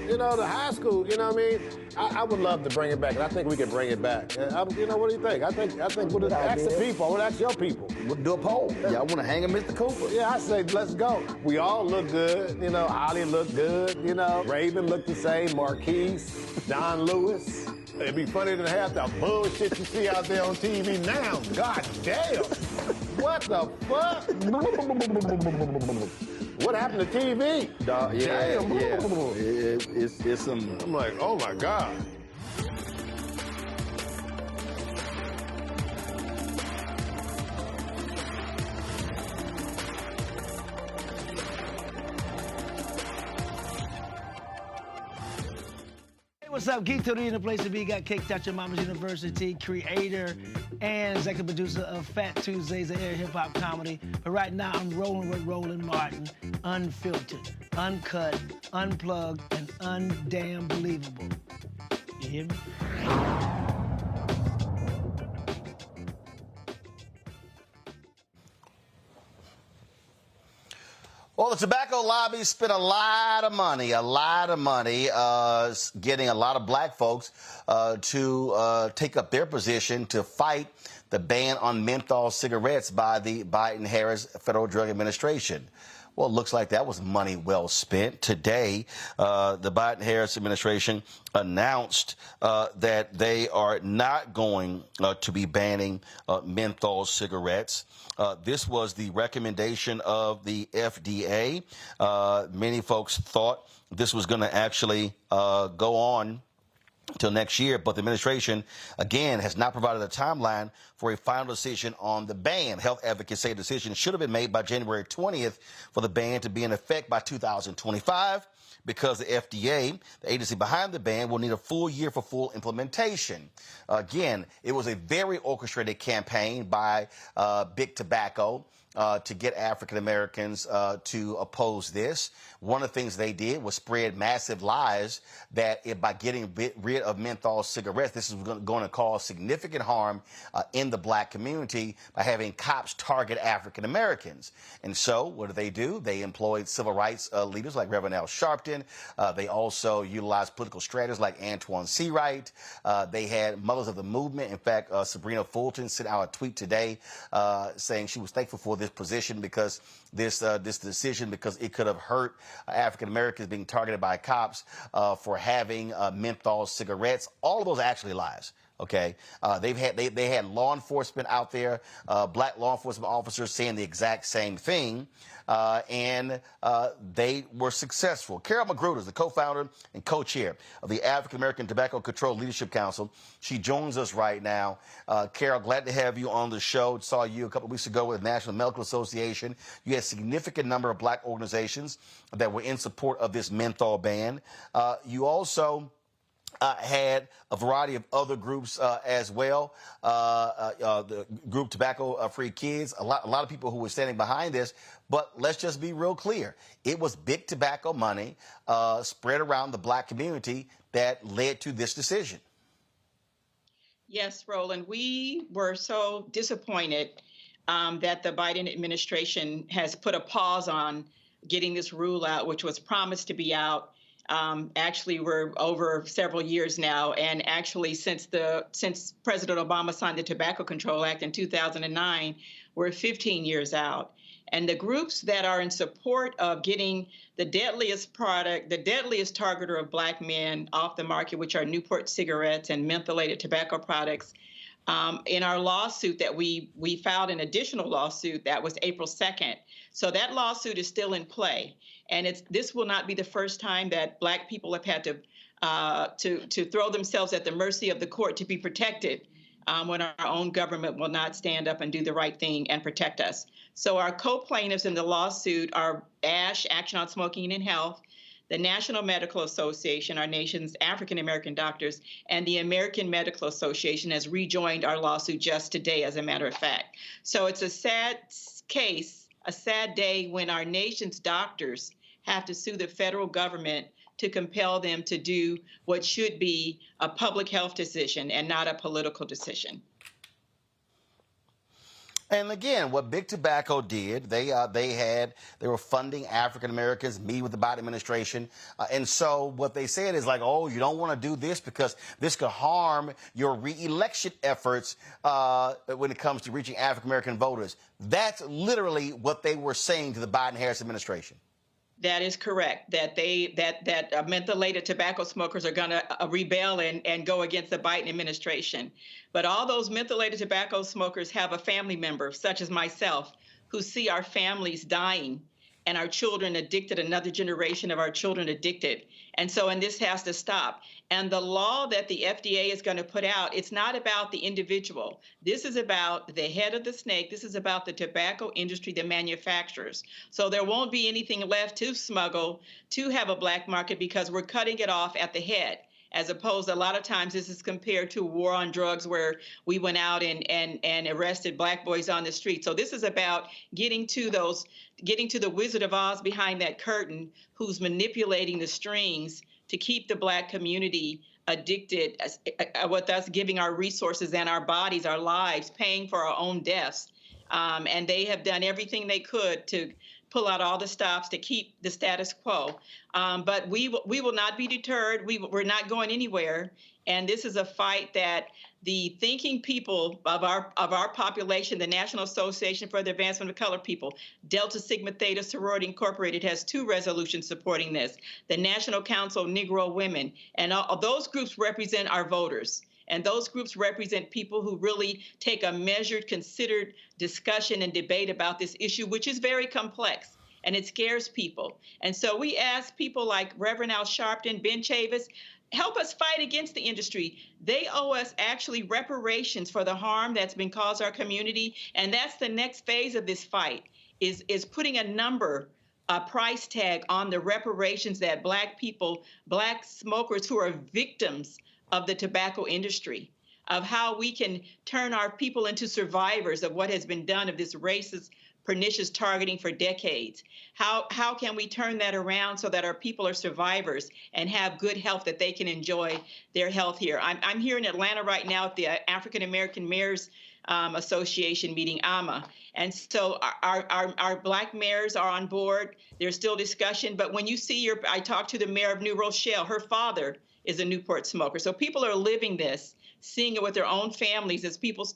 You know, the high school, you know what I mean? I would love to bring it back, and I think we can bring it back. You know, what do you think? I think we'll ask the people. I would ask your people. We'll do a poll. Y'all want to hang him, Mr. Cooper? Yeah, I say, let's go. We all look good. You know, Holly looked good. You know, Raven looked the same. Marquise, Don Lewis. It'd be funny to have the bullshit you see out there on TV now. God damn. What the fuck? What happened to TV? Damn. It's some... I'm like, oh my God. What's up, Geek Tony in the place to be. Got Kicked Out Your Mama's University, creator and executive producer of Fat Tuesdays, a air hip-hop comedy. But right now, I'm rolling with Roland Martin, unfiltered, uncut, unplugged, and undamn believable. You hear me? Well, the tobacco lobby spent a lot of money, getting a lot of black folks to take up their position to fight the ban on menthol cigarettes by the Biden-Harris Federal Drug Administration. Well, it looks like that was money well spent. Today, the Biden-Harris administration announced that they are not going to be banning menthol cigarettes. This was the recommendation of the FDA. Many folks thought this was going to actually go on till next year, but the administration, again, has not provided a timeline for a final decision on the ban. Health advocates say a decision should have been made by January 20th for the ban to be in effect by 2025 because the FDA, the agency behind the ban, will need a full year for full implementation. Again, it was a very orchestrated campaign by Big Tobacco to get African Americans to oppose this. One of the things they did was spread massive lies that by getting rid of menthol cigarettes, this is going to cause significant harm in the black community by having cops target African Americans. And so what do? They employed civil rights leaders like Reverend Al Sharpton. They also utilized political strategists like Antoine Seawright. They had mothers of the movement. In fact, Sabrina Fulton sent out a tweet today saying she was thankful for this position because this decision because it could have hurt African Americans being targeted by cops for having menthol cigarettes. All of those are actually lies. Okay, they had law enforcement out there, black law enforcement officers saying the exact same thing, and they were successful. Carol Magruder is the co-founder and co-chair of the African American Tobacco Control Leadership Council. She joins us right now. Carol, glad to have you on the show. Saw you a couple of weeks ago with the National Medical Association. You had a significant number of black organizations that were in support of this menthol ban. You also had a variety of other groups as well. The group Tobacco Free Kids, a lot of people who were standing behind this. But let's just be real clear. It was big tobacco money spread around the black community that led to this decision. Yes, Roland, we were so disappointed that the Biden administration has put a pause on getting this rule out, which was promised to be out. Actually, we're over several years now, and actually since President Obama signed the Tobacco Control Act in 2009, we're 15 years out. And the groups that are in support of getting the deadliest product, the deadliest targeter of black men off the market, which are Newport cigarettes and mentholated tobacco products, in our lawsuit that we filed an additional lawsuit that was April 2nd. So that lawsuit is still in play. And this will not be the first time that black people have had to throw themselves at the mercy of the court to be protected when our own government will not stand up and do the right thing and protect us. So our co-plaintiffs in the lawsuit are ASH, Action on Smoking and Health, the National Medical Association, our nation's African American doctors, and the American Medical Association has rejoined our lawsuit just today, as a matter of fact. So it's a sad case, a sad day when our nation's doctors have to sue the federal government to compel them to do what should be a public health decision and not a political decision. And again, what Big Tobacco did, they were funding African Americans, meet with the Biden administration. And so what they said is like, oh, you don't want to do this because this could harm your re-election efforts when it comes to reaching African American voters. That's literally what they were saying to the Biden-Harris administration. That is correct, that mentholated tobacco smokers are going to rebel and go against the Biden administration. But all those mentholated tobacco smokers have a family member, such as myself, who see our families dying and our children addicted, another generation of our children addicted. And this has to stop. And the law that the FDA is going to put out, it's not about the individual. This is about the head of the snake. This is about the tobacco industry, the manufacturers. So there won't be anything left to smuggle, to have a black market, because we're cutting it off at the head. As opposed, a lot of times this is compared to war on drugs where we went out and arrested black boys on the street. So this is about getting to the Wizard of Oz behind that curtain who's manipulating the strings to keep the black community addicted, with us giving our resources and our bodies, our lives, paying for our own deaths. And they have done everything they could to pull out all the stops to keep the status quo. But we will not be deterred. We're not going anywhere. And this is a fight that the thinking people of our population, the National Association for the Advancement of Colored People, Delta Sigma Theta Sorority Incorporated has 2 resolutions supporting this. The National Council of Negro Women, and all those groups represent our voters. And those groups represent people who really take a measured, considered discussion and debate about this issue, which is very complex, and it scares people. And so we ask people like Reverend Al Sharpton, Ben Chavis, help us fight against the industry. They owe us actually reparations for the harm that's been caused our community. And that's the next phase of this fight, is putting a price tag on the reparations that black people, black smokers who are victims of the tobacco industry, of how we can turn our people into survivors of what has been done, of this racist pernicious targeting for decades. How can we turn that around so that our people are survivors and have good health, that they can enjoy their health here? I'm here in Atlanta right now at the African American Mayors Association meeting, AMA. And so our Black mayors are on board. There's still discussion, but when you see I talked to the mayor of New Rochelle, her father is a Newport smoker. So people are living this, seeing it with their own families as people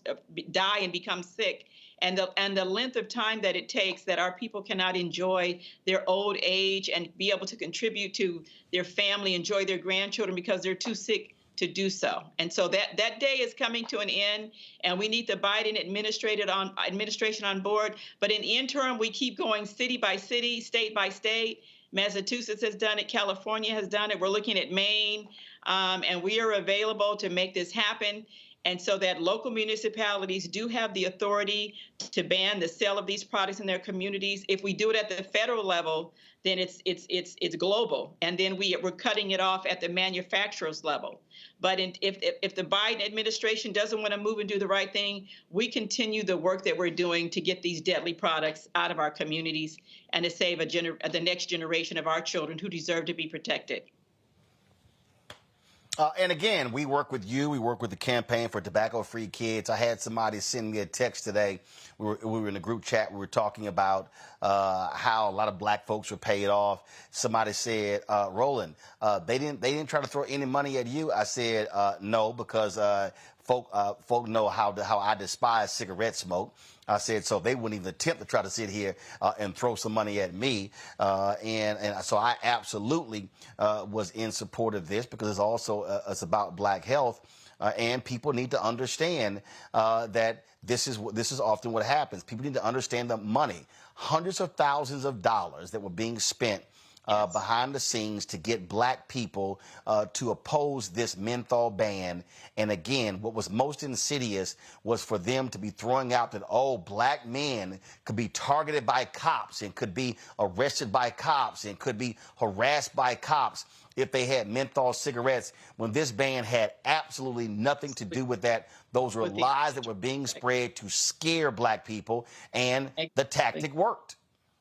die and become sick. And the length of time that it takes, that our people cannot enjoy their old age and be able to contribute to their family, enjoy their grandchildren because they're too sick to do so. And so that day is coming to an end, and we need the Biden administration on board. But in the interim, we keep going city by city, state by state. Massachusetts has done it. California has done it. We're looking at Maine, and we are available to make this happen. And so that local municipalities do have the authority to ban the sale of these products in their communities. If we do it at the federal level, then it's global, and then we're cutting it off at the manufacturer's level. But if the Biden administration doesn't want to move and do the right thing, we continue the work that we're doing to get these deadly products out of our communities and to save the next generation of our children who deserve to be protected. And again, we work with you. We work with the Campaign for Tobacco-Free Kids. I had somebody send me a text today. We were in a group chat. We were talking about how a lot of black folks were paid off. Somebody said, Roland, they didn't try to throw any money at you. I said, no, because folk know how I despise cigarette smoke. I said, so they wouldn't even attempt to try to sit here and throw some money at me. And so I absolutely was in support of this, because it's about black health. And people need to understand that this is often what happens. People need to understand the money, hundreds of thousands of dollars that were being spent behind the scenes to get black people to oppose this menthol ban. And again, what was most insidious was for them to be throwing out that, oh, black men could be targeted by cops and could be arrested by cops and could be harassed by cops if they had menthol cigarettes, when this ban had absolutely nothing to do with that. Those were lies that were being spread to scare black people, and the tactic worked.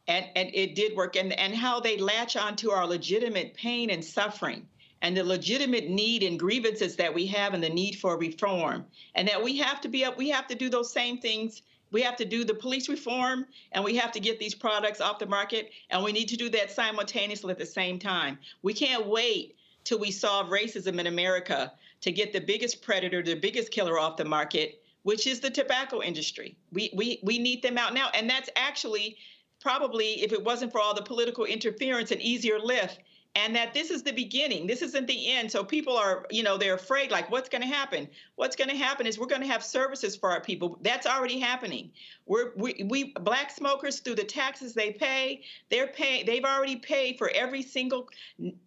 And it did work. And how they latch onto our legitimate pain and suffering and the legitimate need and grievances that we have and the need for reform. And that we have to do those same things. We have to do the police reform, and we have to get these products off the market, and we need to do that simultaneously at the same time. We can't wait till we solve racism in America to get the biggest predator, the biggest killer off the market, which is the tobacco industry. We need them out now. And that's actually probably, if it wasn't for all the political interference, an easier lift. And that this is the beginning. This isn't the end. So people are, they're afraid, like, what's going to happen? What's going to happen is we're going to have services for our people. That's already happening. We black smokers, through the taxes they pay, they've already paid for every single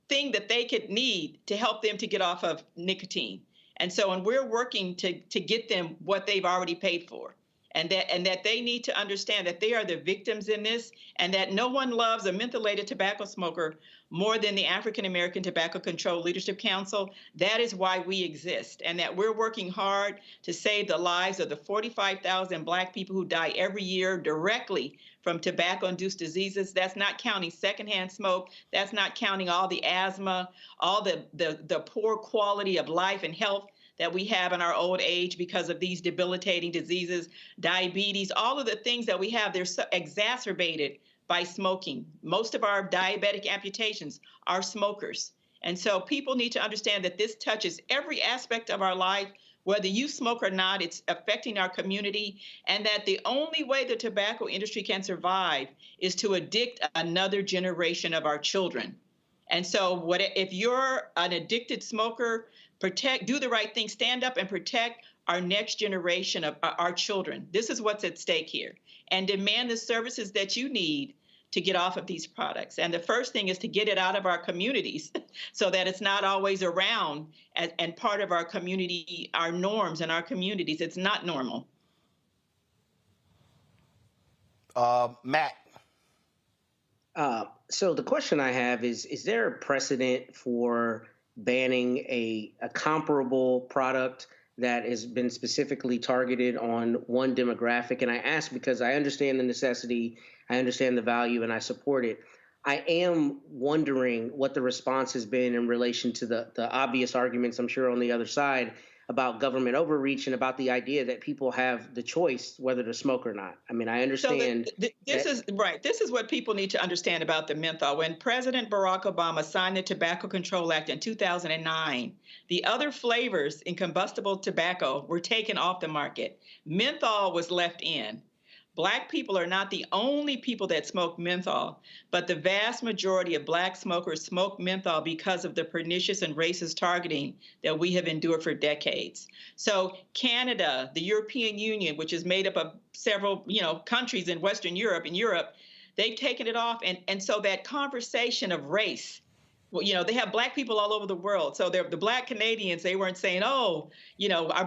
thing that they could need to help them to get off of nicotine. And we're working to get them what they've already paid for. And that they need to understand that they are the victims in this, and that no one loves a mentholated tobacco smoker more than the African American Tobacco Control Leadership Council. That is why we exist, and that we're working hard to save the lives of the 45,000 black people who die every year directly from tobacco-induced diseases. That's not counting secondhand smoke. That's not counting all the asthma, all the poor quality of life and health that we have in our old age because of these debilitating diseases, diabetes, all of the things that we have, they're so exacerbated by smoking. Most of our diabetic amputations are smokers. And so people need to understand that this touches every aspect of our life, whether you smoke or not. It's affecting our community, and that the only way the tobacco industry can survive is to addict another generation of our children. And so if you're an addicted smoker, do the right thing, stand up and protect our next generation of our children. This is what's at stake here. And demand the services that you need to get off of these products. And the first thing is to get it out of our communities so that it's not always around and part of our community, our norms and our communities. It's not normal. Matt. So the question I have is there a precedent for banning a comparable product that has been specifically targeted on one demographic. And I ask because I understand the necessity, I understand the value, and I support it. I am wondering what the response has been in relation to the obvious arguments, I'm sure, on the other side about government overreach and about the idea that people have the choice whether to smoke or not. I mean, I understand. So this is right. This is what people need to understand about the menthol. When President Barack Obama signed the Tobacco Control Act in 2009, the other flavors in combustible tobacco were taken off the market. Menthol was left in. Black people are not the only people that smoke menthol, but the vast majority of Black smokers smoke menthol because of the pernicious and racist targeting that we have endured for decades. So Canada, the European Union, which is made up of several, countries in Western Europe, they've taken it off. And so that conversation of race, well, they have Black people all over the world. So the Black Canadians, they weren't saying, our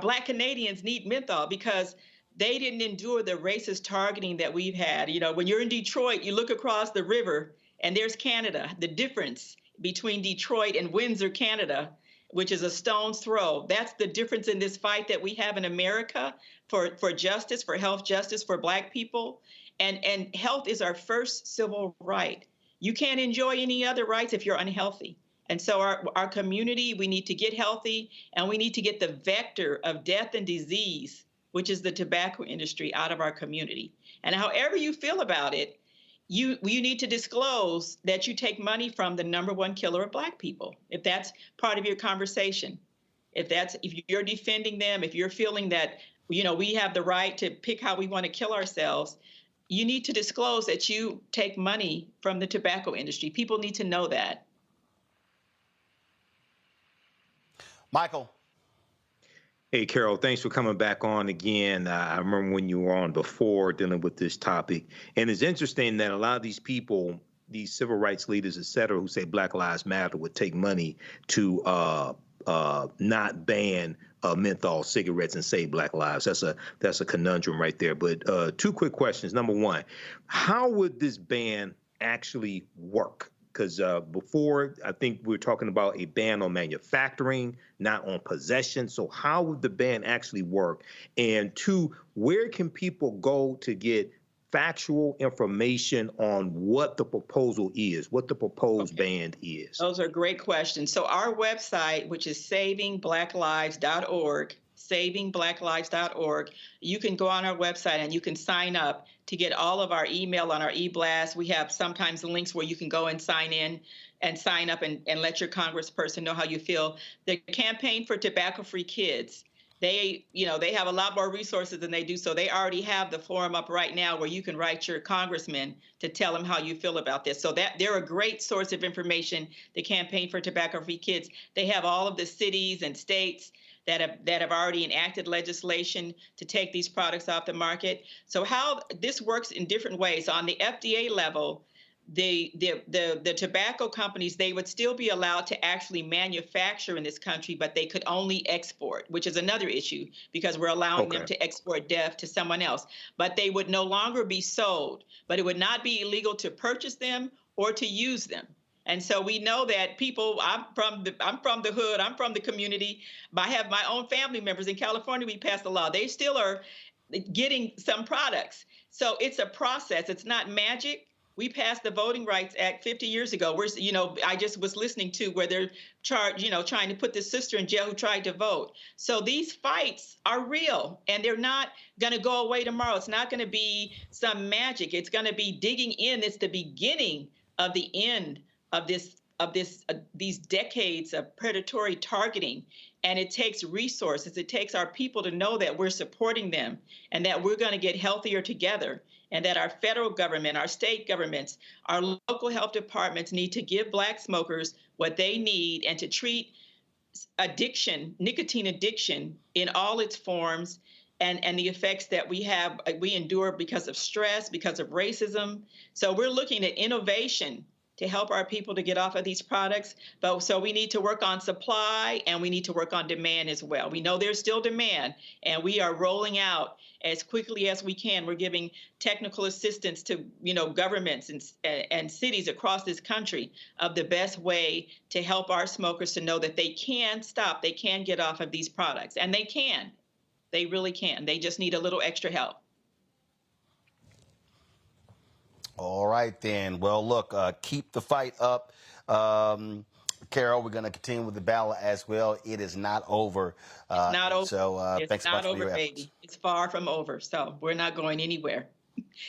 Black Canadians need menthol because they didn't endure the racist targeting that we've had. When you're in Detroit, you look across the river and there's Canada. The difference between Detroit and Windsor, Canada, which is a stone's throw. That's the difference in this fight that we have in America for justice, for health justice for Black people. And health is our first civil right. You can't enjoy any other rights if you're unhealthy. And so our community, we need to get healthy, and we need to get the vector of death and disease, which is the tobacco industry, out of our community. And however you feel about it, you need to disclose that you take money from the #1 killer of Black people. If that's part of your conversation, if you're defending them, if you're feeling that, we have the right to pick how we want to kill ourselves, you need to disclose that you take money from the tobacco industry. People need to know that. Michael. Hey, Carol, thanks for coming back on again. I remember when you were on before dealing with this topic. And it's interesting that a lot of these people, these civil rights leaders, et cetera, who say Black Lives Matter would take money to not ban menthol cigarettes and save Black lives. That's a conundrum right there. But two quick questions. Number one, how would this ban actually work? Because before, I think we were talking about a ban on manufacturing, not on possession. So how would the ban actually work? And two, where can people go to get factual information on what the proposal is, what the proposed ban is? Those are great questions. So our website, which is savingblacklives.org, savingblacklives.org, you can go on our website and you can sign up to get all of our email on our e-blast. We have sometimes links where you can go and sign in and sign up and let your congressperson know how you feel. The Campaign for Tobacco-Free Kids, they have a lot more resources than they do. So they already have the forum up right now where you can write your congressman to tell them how you feel about this. So that they're a great source of information, the Campaign for Tobacco-Free Kids. They have all of the cities and states that have already enacted legislation to take these products off the market. So how this works in different ways. On the FDA level, the tobacco companies, they would still be allowed to actually manufacture in this country, but they could only export, which is another issue because we're allowing them to export death to someone else. But they would no longer be sold, but it would not be illegal to purchase them or to use them. And so we know that people, I'm from the hood, I'm from the community. I have my own family members in California. We passed a law. They still are getting some products. So it's a process. It's not magic. We passed the Voting Rights Act 50 years ago. I just was listening to where they're trying to put this sister in jail who tried to vote. So these fights are real, and they're not going to go away tomorrow. It's not going to be some magic. It's going to be digging in. It's the beginning of the end of these decades of predatory targeting. And it takes resources. It takes our people to know that we're supporting them and that we're going to get healthier together, and that our federal government, our state governments, our local health departments need to give Black smokers what they need and to treat addiction, nicotine addiction in all its forms, and the effects that we endure because of stress, because of racism. So we're looking at innovation to help our people to get off of these products. But so we need to work on supply and we need to work on demand as well. We know there's still demand, and we are rolling out as quickly as we can. We're giving technical assistance to governments and cities across this country of the best way to help our smokers to know that they can stop, they can get off of these products, and they can. They really can. They just need a little extra help. All right, then. Well, look, keep the fight up. Carol, we're going to continue with the battle as well. It is not over. It's not over. So thanks so much for your efforts. Baby. It's far from over. So we're not going anywhere.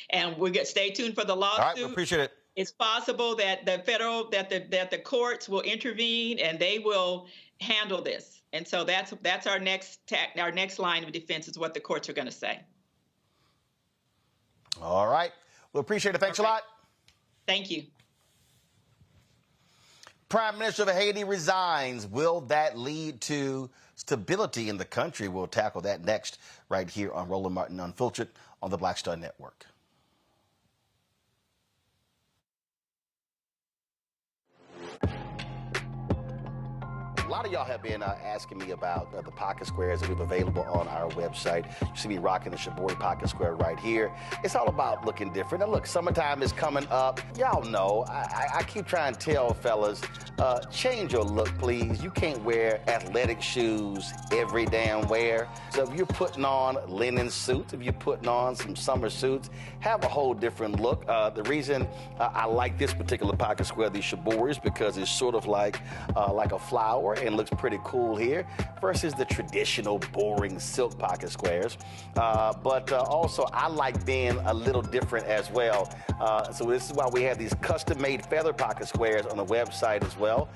And stay tuned for the lawsuit. All right, we appreciate it. It's possible that the courts will intervene and they will handle this. And so that's our next line of defense is what the courts are going to say. All right. We appreciate it. Thanks a lot. Thank you. Prime Minister of Haiti resigns. Will that lead to stability in the country? We'll tackle that next right here on Roland Martin Unfiltered on the Black Star Network. A lot of y'all have been asking me about the pocket squares that we have available on our website. You see me rocking the Shibori pocket square right here. It's all about looking different. Now look, summertime is coming up. Y'all know, I keep trying to tell fellas, change your look, please. You can't wear athletic shoes every damn wear. So if you're putting on linen suits, if you're putting on some summer suits, have a whole different look. The reason I like this particular pocket square, the Shibori, is because it's sort of like a flower and looks pretty cool here versus the traditional boring silk pocket squares. But also I like being a little different as well. So this is why we have these custom-made feather pocket squares on the website as well.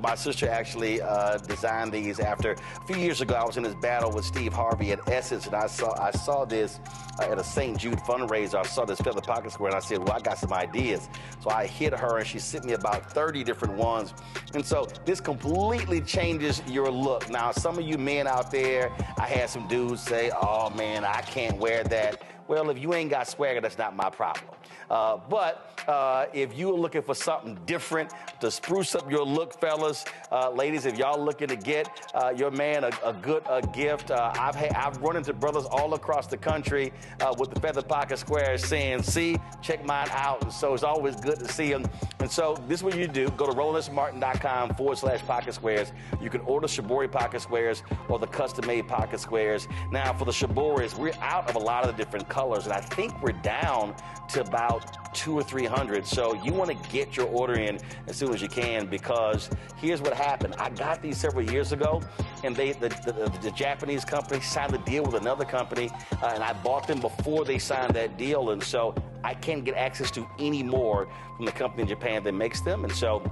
My sister actually designed these after a few years ago. I was in this battle with Steve Harvey at Essence, and I saw this at a St. Jude fundraiser. I saw this feather pocket square, and I said, well, I got some ideas. So I hit her, and she sent me about 30 different ones. And so this completely changes your look. Now, some of you men out there, I had some dudes say, oh, man, I can't wear that. Well, if you ain't got swagger, that's not my problem. But if you're looking for something different to spruce up your look, fellas, ladies, if y'all looking to get your man a good gift, I've run into brothers all across the country with the feather pocket squares saying, see, check mine out. And so it's always good to see them. And so this is what you do. Go to RolandSMartin.com/pocket squares. You can order Shibori pocket squares or the custom-made pocket squares. Now, for the Shiboris, we're out of a lot of the different colors, and I think we're down to about 200 or 300. So you want to get your order in as soon as you can, because here's what happened. I got these several years ago, and the Japanese company signed a deal with another company, and I bought them before they signed that deal, and so I can't get access to any more from the company in Japan that makes them. And so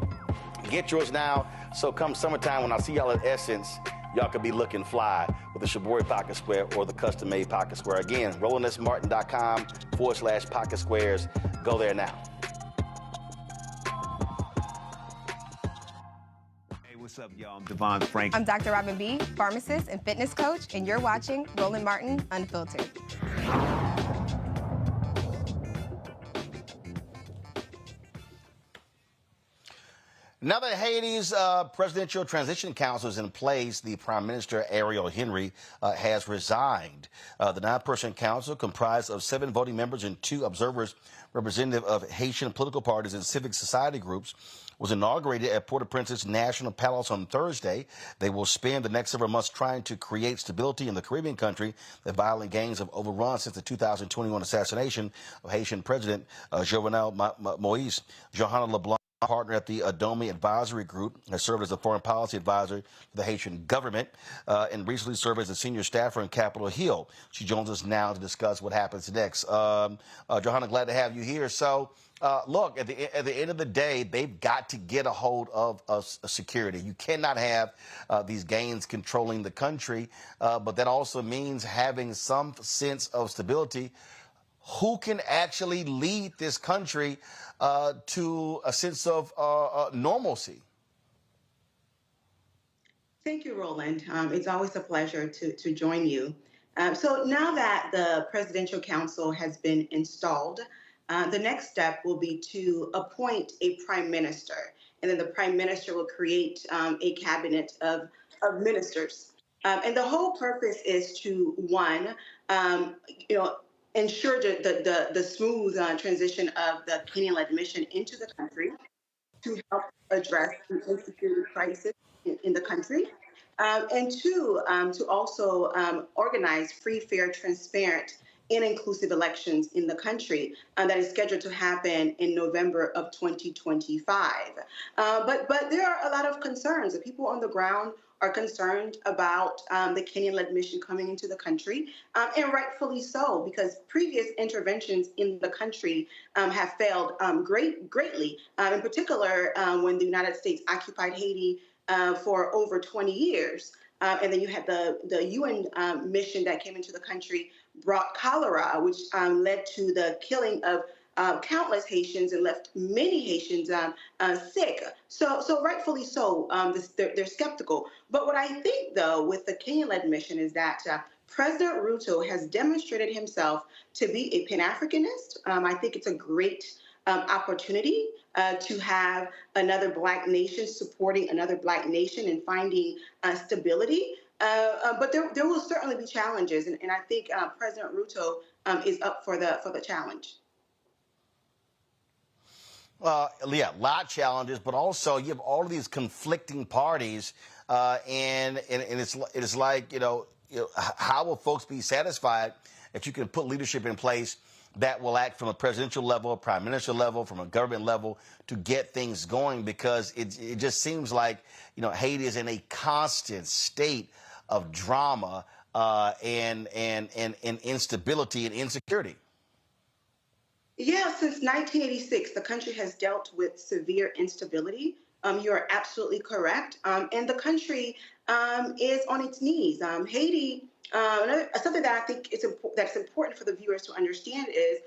get yours now. So come summertime, when I see y'all at Essence, y'all could be looking fly with the Shibori pocket square or the custom-made pocket square. Again, RolandSMartin.com/pocket squares. Go there now. Hey, what's up, y'all? I'm Devon Frank. I'm Dr. Robin B., pharmacist and fitness coach, and you're watching Roland Martin Unfiltered. Now that Haiti's Presidential Transition Council is in place, the Prime Minister, Ariel Henry, has resigned. The 9-person council, comprised of 7 voting members and 2 observers representative of Haitian political parties and civic society groups, was inaugurated at Port-au-Prince's National Palace on Thursday. They will spend the next several months trying to create stability in the Caribbean country that violent gangs have overrun since the 2021 assassination of Haitian President Jovenel Moïse. Johanna LeBlanc, partner at the Adomi Advisory Group, has served as a foreign policy advisor to the Haitian government and recently served as a senior staffer in Capitol Hill. She joins us now to discuss what happens next. Johanna, glad to have you here. So, look, at the end of the day, they've got to get a hold of security. You cannot have these gangs controlling the country, but that also means having some sense of stability. Who can actually lead this country to a sense of normalcy? Thank you, Roland. It's always a pleasure to join you. So now that the Presidential Council has been installed, The next step will be to appoint a prime minister, and then the prime minister will create a cabinet of ministers. And the whole purpose is to, one, you know, ensure the smooth transition of the Kenyan-led mission into the country, to help address the insecurity crisis in the country. And two, to also organize free, fair, transparent, and inclusive elections in the country that is scheduled to happen in November of 2025. But there are a lot of concerns. The people on the ground are concerned about the Kenyan-led mission coming into the country, and rightfully so, because previous interventions in the country have failed greatly. In particular, when the United States occupied Haiti for over 20 years. And then you had the UN mission that came into the country, brought cholera, which led to the killing of countless Haitians and left many Haitians sick. So rightfully so, they're skeptical. But what I think, though, with the Kenyan-led mission is that President Ruto has demonstrated himself to be a Pan-Africanist. I think it's a great opportunity to have another Black nation supporting another Black nation and finding stability. But there will certainly be challenges, and I think President Ruto is up for the challenge. Yeah, a lot of challenges, but also you have all of these conflicting parties, and it's like, you know, how will folks be satisfied if you can put leadership in place that will act from a presidential level, prime minister level, from a government level to get things going? Because it just seems like, you know, Haiti is in a constant state of drama and instability and insecurity. Yeah, since 1986, the country has dealt with severe instability. You're absolutely correct. And the country is on its knees. Haiti, something that I think that's important for the viewers to understand is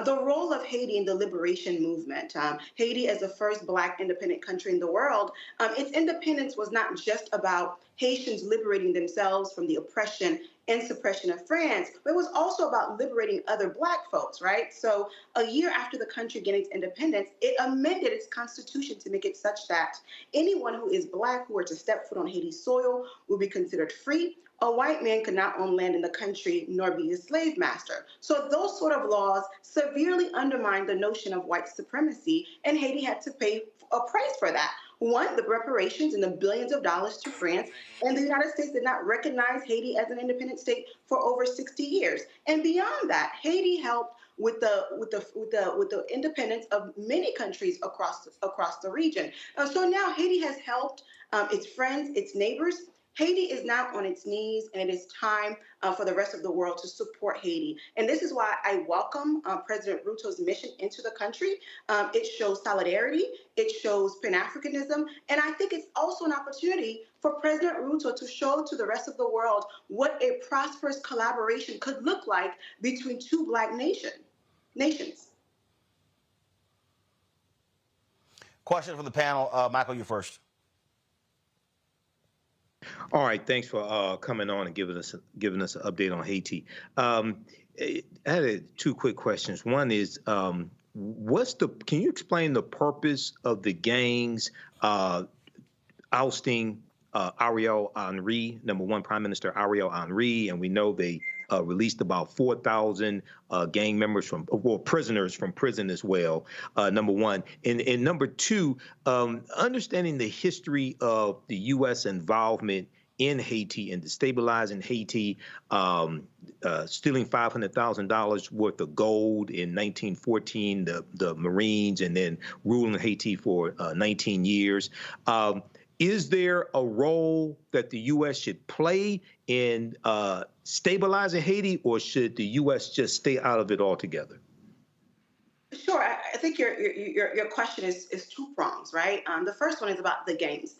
the role of Haiti in the liberation movement. Haiti, as the first Black independent country in the world, its independence was not just about Haitians liberating themselves from the oppression and suppression of France, but it was also about liberating other Black folks, right? So a year after the country gained its independence, it amended its constitution to make it such that anyone who is Black who were to step foot on Haiti's soil will be considered free. A white man could not own land in the country nor be a slave master. So those sort of laws severely undermined the notion of white supremacy, and Haiti had to pay a price for that. One, the reparations and the billions of dollars to France, and the United States did not recognize Haiti as an independent state for over 60 years. And beyond that, Haiti helped with the independence of many countries across the region. So now Haiti has helped its friends, its neighbors. Haiti is now on its knees, and it is time for the rest of the world to support Haiti. And this is why I welcome President Ruto's mission into the country. It shows solidarity, it shows Pan-Africanism, and I think it's also an opportunity for President Ruto to show to the rest of the world what a prosperous collaboration could look like between two Black nations. Question from the panel. Michael, you first. All right, thanks for coming on and giving us an update on Haiti. I had two quick questions. One is, can you explain the purpose of the gangs ousting Ariel Henry, number one, Prime Minister Ariel Henry, and we know they released about 4,000 gang members prisoners from prison as well, number one. And number two, understanding the history of the U.S. involvement in Haiti and destabilizing Haiti, stealing $500,000 worth of gold in 1914, the Marines, and then ruling Haiti for 19 years. Is there a role that the U.S. should play in stabilizing Haiti, or should the U.S. just stay out of it altogether? Sure. I think your question is two prongs, right? The first one is about the gangs.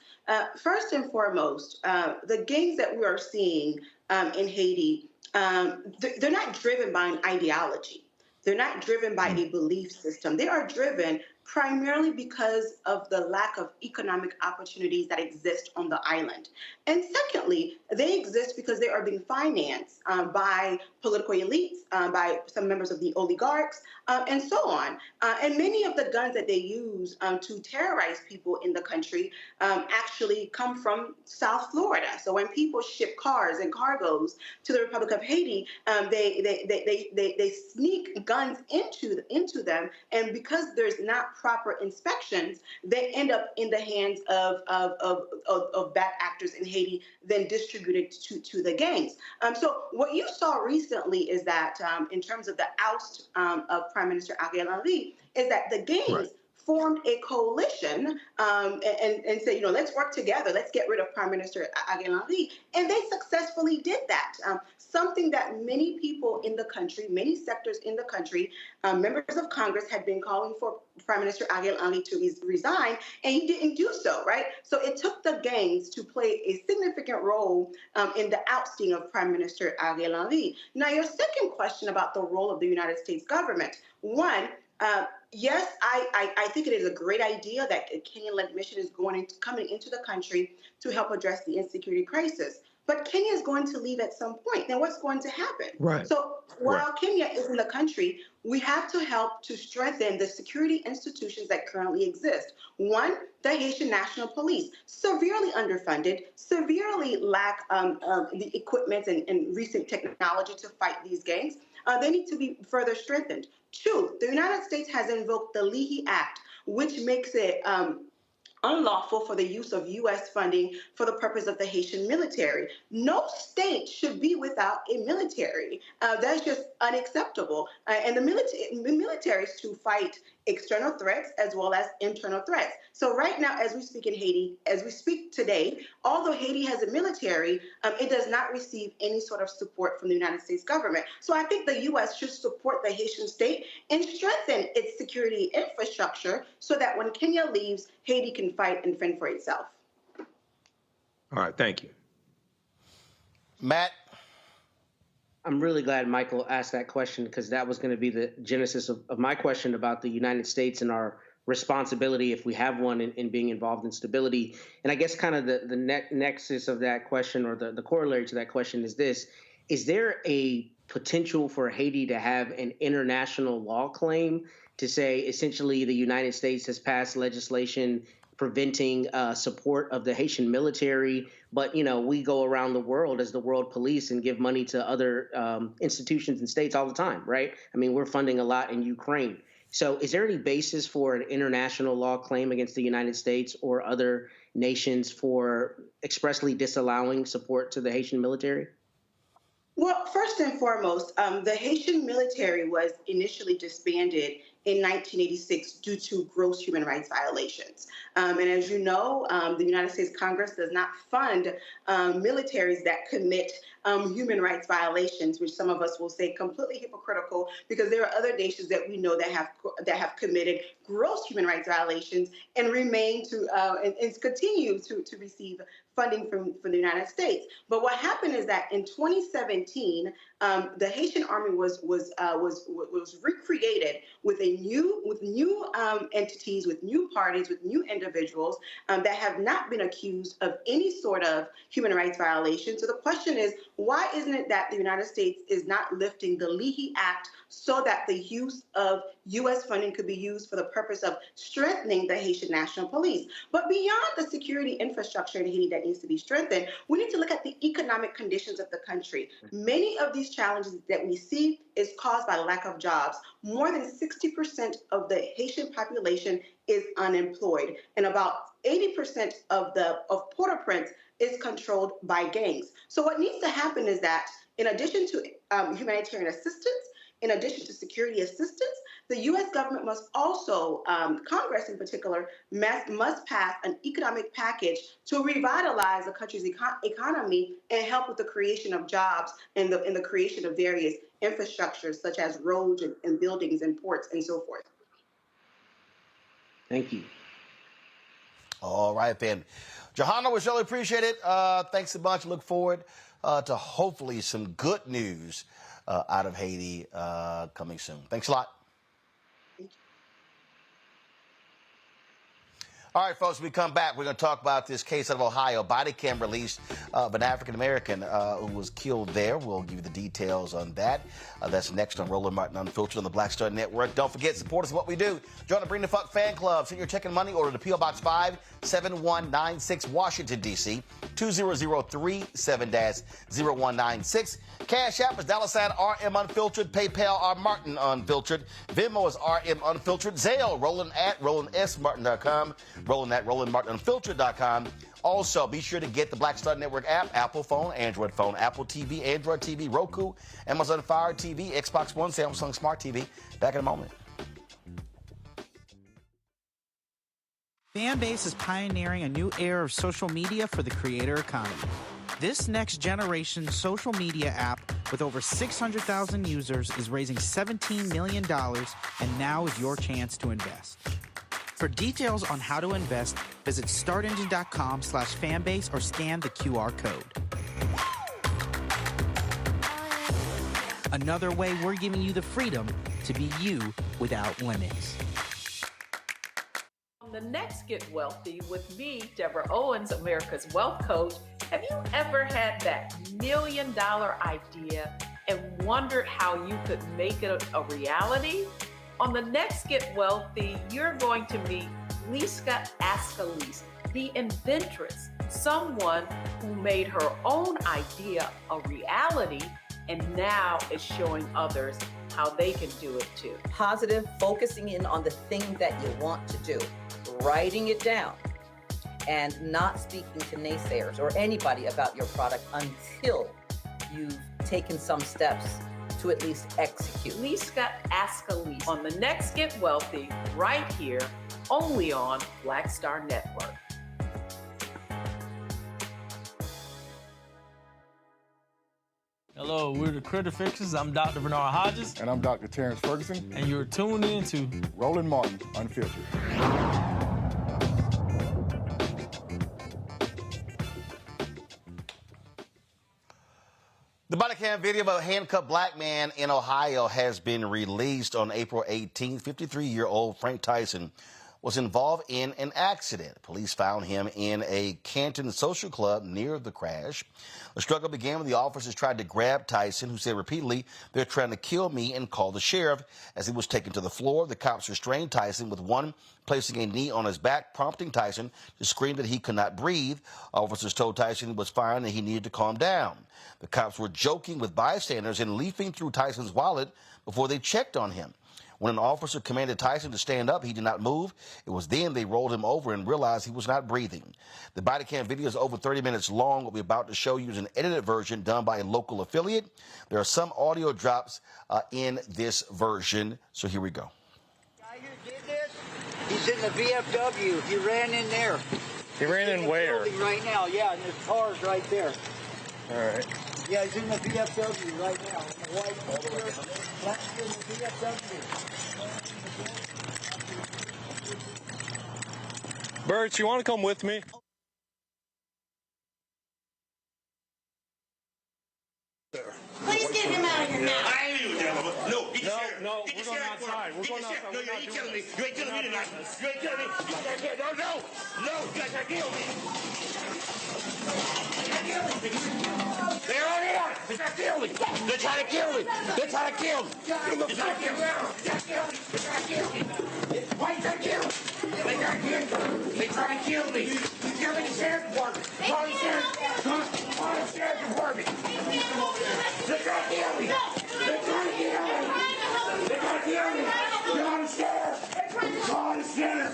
First and foremost, the gangs that we are seeing in Haiti, they're not driven by an ideology. They're not driven by a belief system. They are driven primarily because of the lack of economic opportunities that exist on the island. And secondly, they exist because they are being financed by political elites, by some members of the oligarchs, and so on. And many of the guns that they use to terrorize people in the country actually come from South Florida. So when people ship cars and cargoes to the Republic of Haiti, they sneak guns into them, and because there's not proper inspections, they end up in the hands of bad actors in Haiti, then distributed to the gangs. So what you saw recently is that in terms of the oust of Prime Minister Ariel Henry, is that the gangs formed a coalition and said, let's work together. Let's get rid of Prime Minister Ariel Henry. And they successfully did that. Something that many people in the country, many sectors in the country, members of Congress had been calling for Prime Minister Ariel Henry to resign, and he didn't do so, right? So it took the gangs to play a significant role in the ousting of Prime Minister Ariel Henry. Now, your second question about the role of the United States government. One, yes, I think it is a great idea that a Kenyan-led mission is coming into the country to help address the insecurity crisis. But Kenya is going to leave at some point. Now, what's going to happen? Right. So while Kenya is in the country, we have to help to strengthen the security institutions that currently exist. One, the Haitian National Police, severely underfunded, severely lack the equipment and recent technology to fight these gangs. They need to be further strengthened. Two, the United States has invoked the Leahy Act, which makes it unlawful for the use of U.S. funding for the purpose of the Haitian military. No state should be without a military. That's just unacceptable. And the military is to fight external threats as well as internal threats. So right now, as we speak in Haiti, as we speak today, although Haiti has a military, it does not receive any sort of support from the United States government. So I think the U.S. should support the Haitian state and strengthen its security infrastructure so that when Kenya leaves, Haiti can fight and fend for itself. All right, thank you. Matt? I'm really glad Michael asked that question, because that was going to be the genesis of my question about the United States and our responsibility, if we have one, in being involved in stability. And I guess kind of the nexus of that question, or the corollary to that question, is this: is there a potential for Haiti to have an international law claim to say essentially the United States has passed legislation preventing support of the Haitian military, but we go around the world as the world police and give money to other institutions and states all the time, right? I mean, we're funding a lot in Ukraine. So is there any basis for an international law claim against the United States or other nations for expressly disallowing support to the Haitian military? Well, first and foremost, the Haitian military was initially disbanded in 1986 due to gross human rights violations. And as you know, the United States Congress does not fund militaries that commit human rights violations, which some of us will say completely hypocritical, because there are other nations that we know that have committed gross human rights violations and remain to and continue to receive funding from the United States. But what happened is that in 2017, the Haitian army was recreated with new entities, with new parties, with new individuals that have not been accused of any sort of human rights violation. So the question is, why isn't it that the United States is not lifting the Leahy Act so that the use of U.S. funding could be used for the purpose of strengthening the Haitian National Police? But beyond the security infrastructure in Haiti that needs to be strengthened, we need to look at the economic conditions of the country. Many of these challenges that we see is caused by lack of jobs. More than 60% of the Haitian population is unemployed, and about 80% of Port-au-Prince is controlled by gangs. So what needs to happen is that in addition to humanitarian assistance, in addition to security assistance, the U.S. government must also, Congress in particular, must pass an economic package to revitalize the country's economy and help with the creation of jobs and the creation of various infrastructures such as roads and buildings and ports and so forth. Thank you. All right, then. Johanna, we surely appreciate it. Thanks a bunch. Look forward to hopefully some good news out of Haiti coming soon. Thanks a lot. All right, folks, when we come back, we're going to talk about this case out of Ohio, body cam release of an African-American who was killed there. We'll give you the details on that. That's next on Roland Martin Unfiltered on the Black Star Network. Don't forget, support us in what we do. Join the Bring the Fuck fan club. Send your check and money order to P.O. Box 57196, Washington, D.C., 20037-0196. Cash App is $RM Unfiltered. PayPal, R Martin Unfiltered. Venmo is RM Unfiltered. Zelle, Roland at RolandSMartin.com. Roland at RolandMartinUnfiltered.com. Also, be sure to get the Black Star Network app, Apple phone, Android phone, Apple TV, Android TV, Roku, Amazon Fire TV, Xbox One, Samsung Smart TV. Back in a moment. Fanbase is pioneering a new era of social media for the creator economy. This next generation social media app with over 600,000 users is raising $17 million, and now is your chance to invest. For details on how to invest, visit startengine.com/fanbase or scan the QR code. Another way we're giving you the freedom to be you without limits. On the next Get Wealthy with me, Deborah Owens, America's Wealth Coach, have you ever had that $1 million idea and wondered how you could make it a reality? On the next Get Wealthy, you're going to meet Liska Askalise, the inventress, someone who made her own idea a reality and now is showing others how they can do it too. Positive, focusing in on the thing that you want to do, writing it down, and not speaking to naysayers or anybody about your product until you've taken some steps to at least execute. Liska Askalise on the next Get Wealthy, right here, only on Black Star Network. Hello, we're the Critter Fixers. I'm Dr. Bernard Hodges. And I'm Dr. Terrence Ferguson. And you're tuned in to Roland Martin Unfiltered. The body cam video of a handcuffed black man in Ohio has been released on April 18th. 53-year-old Frank Tyson was involved in an accident. Police found him in a Canton social club near the crash. The struggle began when the officers tried to grab Tyson, who said repeatedly, "They're trying to kill me," and called the sheriff. As he was taken to the floor, the cops restrained Tyson, with one placing a knee on his back, prompting Tyson to scream that he could not breathe. Officers told Tyson he was fine and he needed to calm down. The cops were joking with bystanders and leafing through Tyson's wallet before they checked on him. When an officer commanded Tyson to stand up, he did not move. It was then they rolled him over and realized he was not breathing. The body cam video is over 30 minutes long. What we're about to show you is an edited version done by a local affiliate. There are some audio drops in this version, so here we go. He's in the VFW. He ran in there. He ran in where? Right now, yeah, and his car's right there. All right. Yeah, he's in the VFW right now. The white that's in the VFW. Birch, you want to come with me? Please get him out of here now. I ain't leaving that, mama. No, get the sheriff. No, Get the we're going sheriff. outside. We're Get going the sheriff. outside. No, you ain't killing me. You ain't killing me tonight. You ain't killing me. You gotta kill me. No, no. No, you guys gotta kill me. They're on here. They're trying to kill me. They're trying to kill me. They're trying to kill me. They're trying to kill me. They're trying to kill me. They're trying to kill me. Why you trying to kill me? They're trying to kill me. They're trying to kill me. Kill me the sheriff's department. Call the sheriff. Call the sheriff's department. They're trying to kill me. They're trying to kill me. They're trying to kill me. Call the sheriff. Call the sheriff.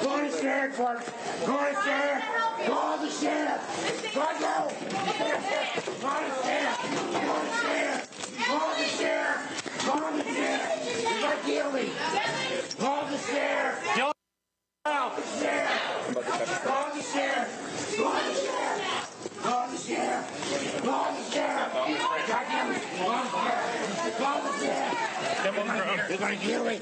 Call the sheriff. Call the sheriff. Call the sheriff. Call the sheriff. Call the sheriff. Call the sheriff. Call the sheriff. Call the sheriff. They're gonna kill me. Call the sheriff. Call the sheriff. Call the sheriff. Call the sheriff. Call the sheriff. Call the sheriff. Call the sheriff. They're gonna kill me.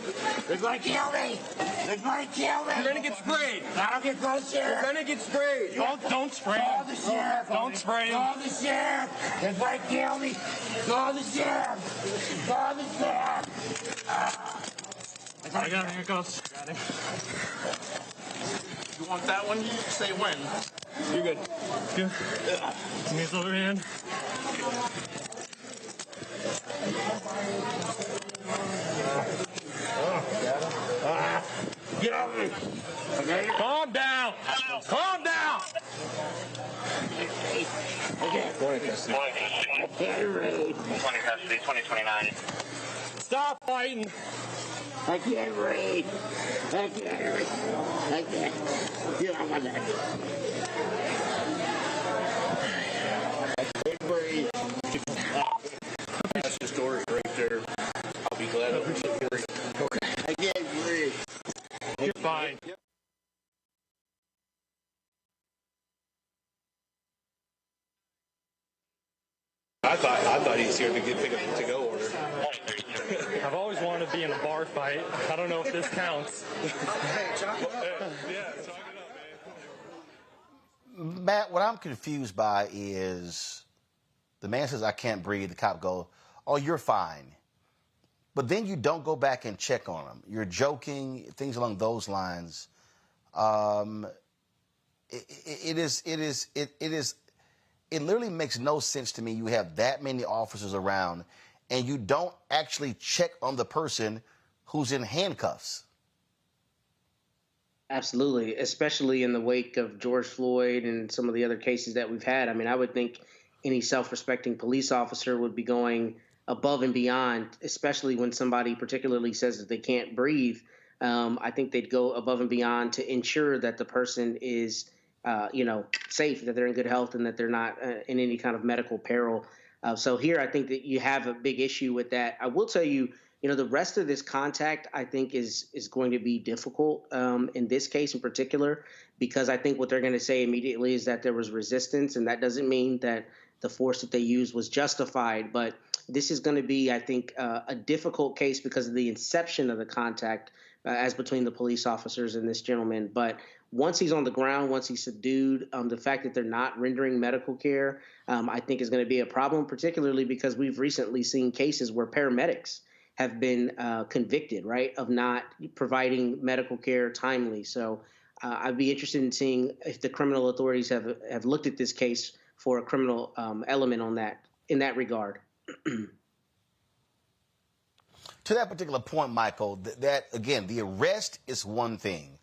They're gonna kill me. They're gonna kill me. You're gonna get sprayed. I don't get called sheriff. You're gonna get sprayed. Don't spray him. Call the sheriff. Don't spray him. Call the sheriff. They're gonna kill me. Call the sheriff. Call the sheriff. I got him. Here it goes. Got him. You want that one? Say when. You're good. Good. Give me this other hand. Get out of me. Okay. Calm down. Calm down. Okay. Morning, custody. Morning, custody. 2029. Stop fighting. I can't read. I can't read. I can't. You don't want that. I can't breathe. That's the story right there. I'll be glad to support it. Okay. I can't breathe. You're fine. I thought he was here to pick up the to-go order. I've always wanted to be in a bar fight. I don't know if this counts. Hey, chalk it up. Yeah, chalk it up, man. Matt, what I'm confused by is the man says, I can't breathe. The cop goes, oh, you're fine. But then you don't go back and check on him. You're joking, things along those lines. It literally makes no sense to me. You have that many officers around and you don't actually check on the person who's in handcuffs. Absolutely, especially in the wake of George Floyd and some of the other cases that we've had. I mean, I would think any self-respecting police officer would be going above and beyond, especially when somebody particularly says that they can't breathe. I think they'd go above and beyond to ensure that the person is, safe, that they're in good health, and that they're not in any kind of medical peril. So here, I think that you have a big issue with that. I will tell you, the rest of this contact, I think, is going to be difficult in this case in particular, because I think what they're going to say immediately is that there was resistance, and that doesn't mean that the force that they used was justified. But this is going to be, I think, a difficult case because of the inception of the contact as between the police officers and this gentleman. But once he's on the ground, once he's subdued, the fact that they're not rendering medical care, I think is going to be a problem, particularly because we've recently seen cases where paramedics have been convicted, right, of not providing medical care timely. So I'd be interested in seeing if the criminal authorities have looked at this case for a criminal element on that, in that regard. To that particular point, Michael, that again, the arrest is one thing.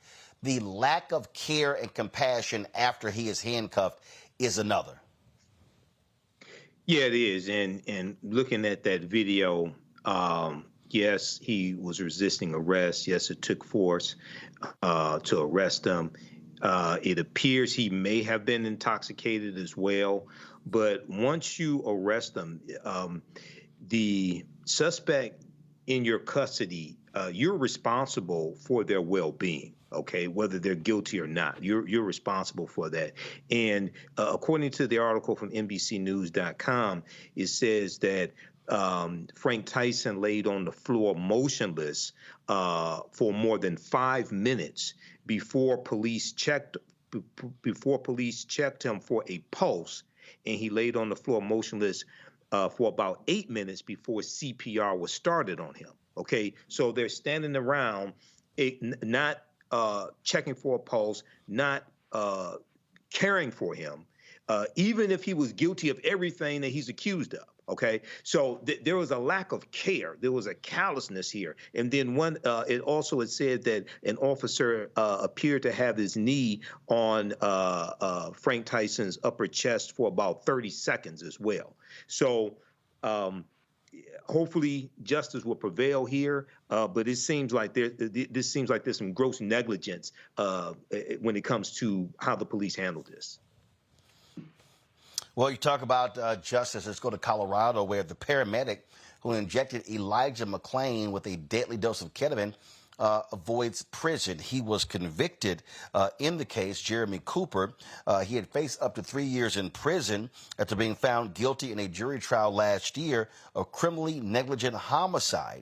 The lack of care and compassion after he is handcuffed is another. Yeah, it is. And looking at that video, yes, he was resisting arrest. Yes, it took force to arrest him. It appears he may have been intoxicated as well. But once you arrest him, the suspect in your custody, you're responsible for their well-being. Okay, whether they're guilty or not, you're responsible for that. And according to the article from NBCnews.com, it says that Frank Tyson laid on the floor motionless for more than 5 minutes before police checked him for a pulse, and he laid on the floor motionless for about 8 minutes before CPR was started on him. Okay, so they're standing around, not checking for a pulse, not caring for him, even if he was guilty of everything that he's accused of. Okay, so there was a lack of care. There was a callousness here. And then it also had said that an officer appeared to have his knee on Frank Tyson's upper chest for about 30 seconds as well. So hopefully justice will prevail here, but it seems like there's some gross negligence when it comes to how the police handled this. Well, you talk about justice. Let's go to Colorado, where the paramedic who injected Elijah McClain with a deadly dose of ketamine avoids prison. He was convicted in the case, Jeremy Cooper. He had faced up to 3 years in prison after being found guilty in a jury trial last year of criminally negligent homicide.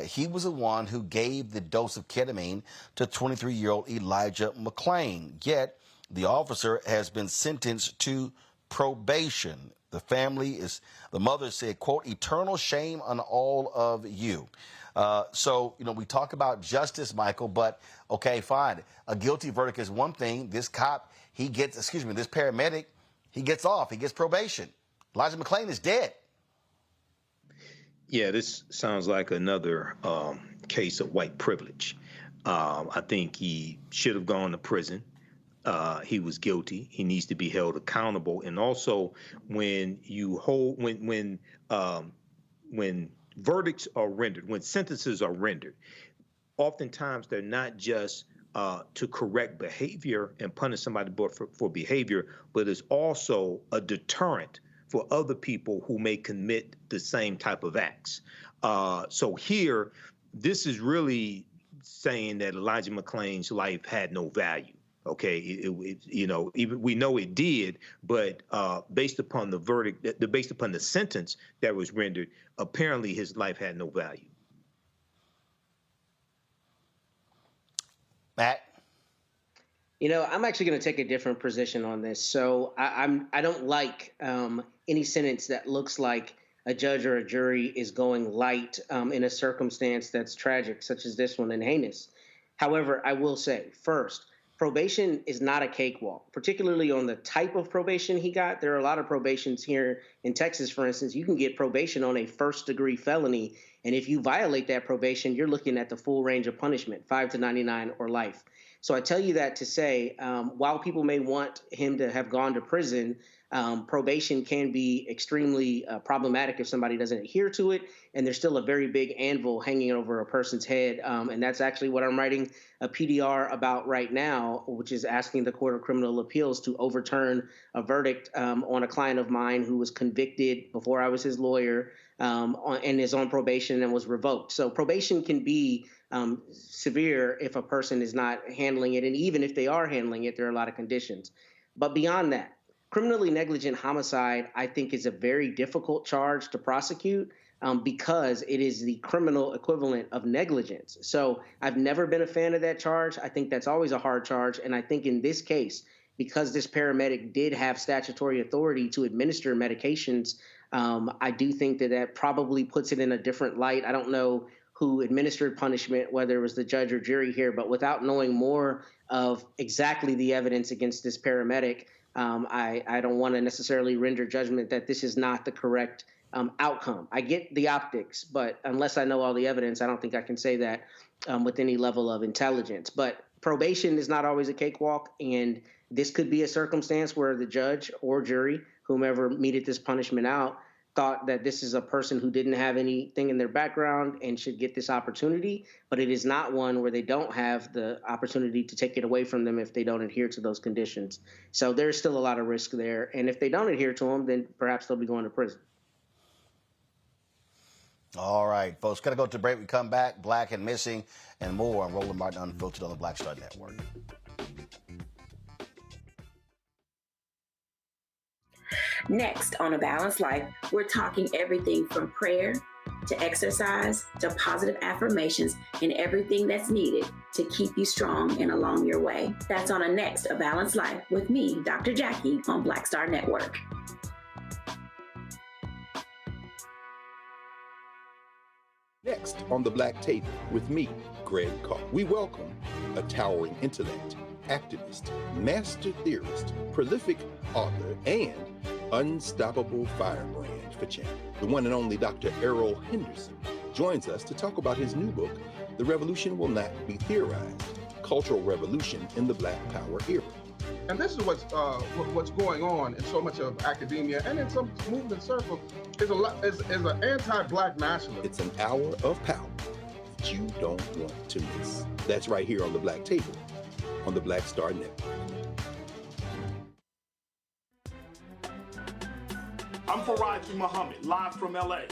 He was the one who gave the dose of ketamine to 23-year-old Elijah McClain. Yet the officer has been sentenced to probation. The mother said, quote, eternal shame on all of you. So, we talk about justice, Michael, but okay, fine. A guilty verdict is one thing. This this paramedic, he gets off. He gets probation. Elijah McClain is dead. Yeah, this sounds like another case of white privilege. I think he should have gone to prison. He was guilty. He needs to be held accountable. And also, when verdicts are rendered, when sentences are rendered, oftentimes they're not just to correct behavior and punish somebody for behavior, but it's also a deterrent for other people who may commit the same type of acts. So here, this is really saying that Elijah McClain's life had no value. Okay, even we know it did, but based upon the verdict, based upon the sentence that was rendered, apparently his life had no value. Matt? I'm actually going to take a different position on this. So I don't like any sentence that looks like a judge or a jury is going light in a circumstance that's tragic, such as this one and heinous. However, I will say, first, probation is not a cakewalk, particularly on the type of probation he got. There are a lot of probations here in Texas, for instance. You can get probation on a first-degree felony, and if you violate that probation, you're looking at the full range of punishment, 5 to 99 or life. So I tell you that to say, while people may want him to have gone to prison, probation can be extremely problematic if somebody doesn't adhere to it, and there's still a very big anvil hanging over a person's head, and that's actually what I'm writing a PDR about right now, which is asking the Court of Criminal Appeals to overturn a verdict on a client of mine who was convicted before I was his lawyer and is on probation and was revoked. So probation can be severe if a person is not handling it, and even if they are handling it, there are a lot of conditions. But beyond that, criminally negligent homicide, I think, is a very difficult charge to prosecute because it is the criminal equivalent of negligence. So I've never been a fan of that charge. I think that's always a hard charge. And I think in this case, because this paramedic did have statutory authority to administer medications, I do think that probably puts it in a different light. I don't know who administered punishment, whether it was the judge or jury here, but without knowing more of exactly the evidence against this paramedic, I don't want to necessarily render judgment that this is not the correct outcome. I get the optics, but unless I know all the evidence, I don't think I can say that with any level of intelligence. But probation is not always a cakewalk, and this could be a circumstance where the judge or jury, whomever meted this punishment out, thought that this is a person who didn't have anything in their background and should get this opportunity, but it is not one where they don't have the opportunity to take it away from them if they don't adhere to those conditions. So there's still a lot of risk there. And if they don't adhere to them, then perhaps they'll be going to prison. All right, folks, gotta go to break. We come back, Black and Missing, and more on Roland Martin Unfiltered on the Black Star Network. Next on A Balanced Life, we're talking everything from prayer to exercise to positive affirmations and everything that's needed to keep you strong and along your way. That's on a Next A Balanced Life with me, Dr. Jackie, on Black Star Network. Next on the Black Table with me, Greg Carr. We welcome a towering intellect, activist, master theorist, prolific author, and unstoppable firebrand for change. The one and only Dr. Errol Henderson joins us to talk about his new book, The Revolution Will Not Be Theorized, Cultural Revolution in the Black Power Era. And this is what's going on in so much of academia and in some movement circles is an anti-Black nationalism. It's an hour of power that you don't want to miss. That's right here on the Black Table on the Black Star Network. I'm Faraji Muhammad, live from LA.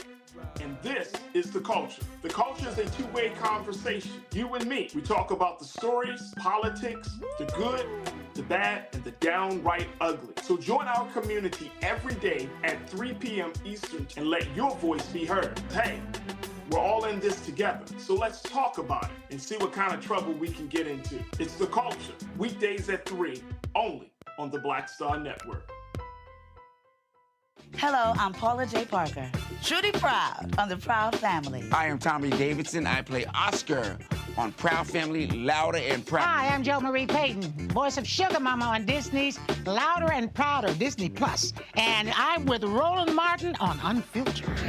And this is The Culture. The Culture is a two-way conversation. You and me. We talk about the stories, politics, the good, the bad, and the downright ugly. So join our community every day at 3 p.m. Eastern and let your voice be heard. Hey, we're all in this together. So let's talk about it and see what kind of trouble we can get into. It's The Culture, weekdays at 3, only on the Black Star Network. Hello, I'm Paula J. Parker. Truly proud on the Proud Family. I am Tommy Davidson. I play Oscar on Proud Family, Louder and Proud. Hi, I'm Jo Marie Payton, voice of Sugar Mama on Disney's Louder and Prouder, Disney Plus. And I'm with Roland Martin on Unfiltered.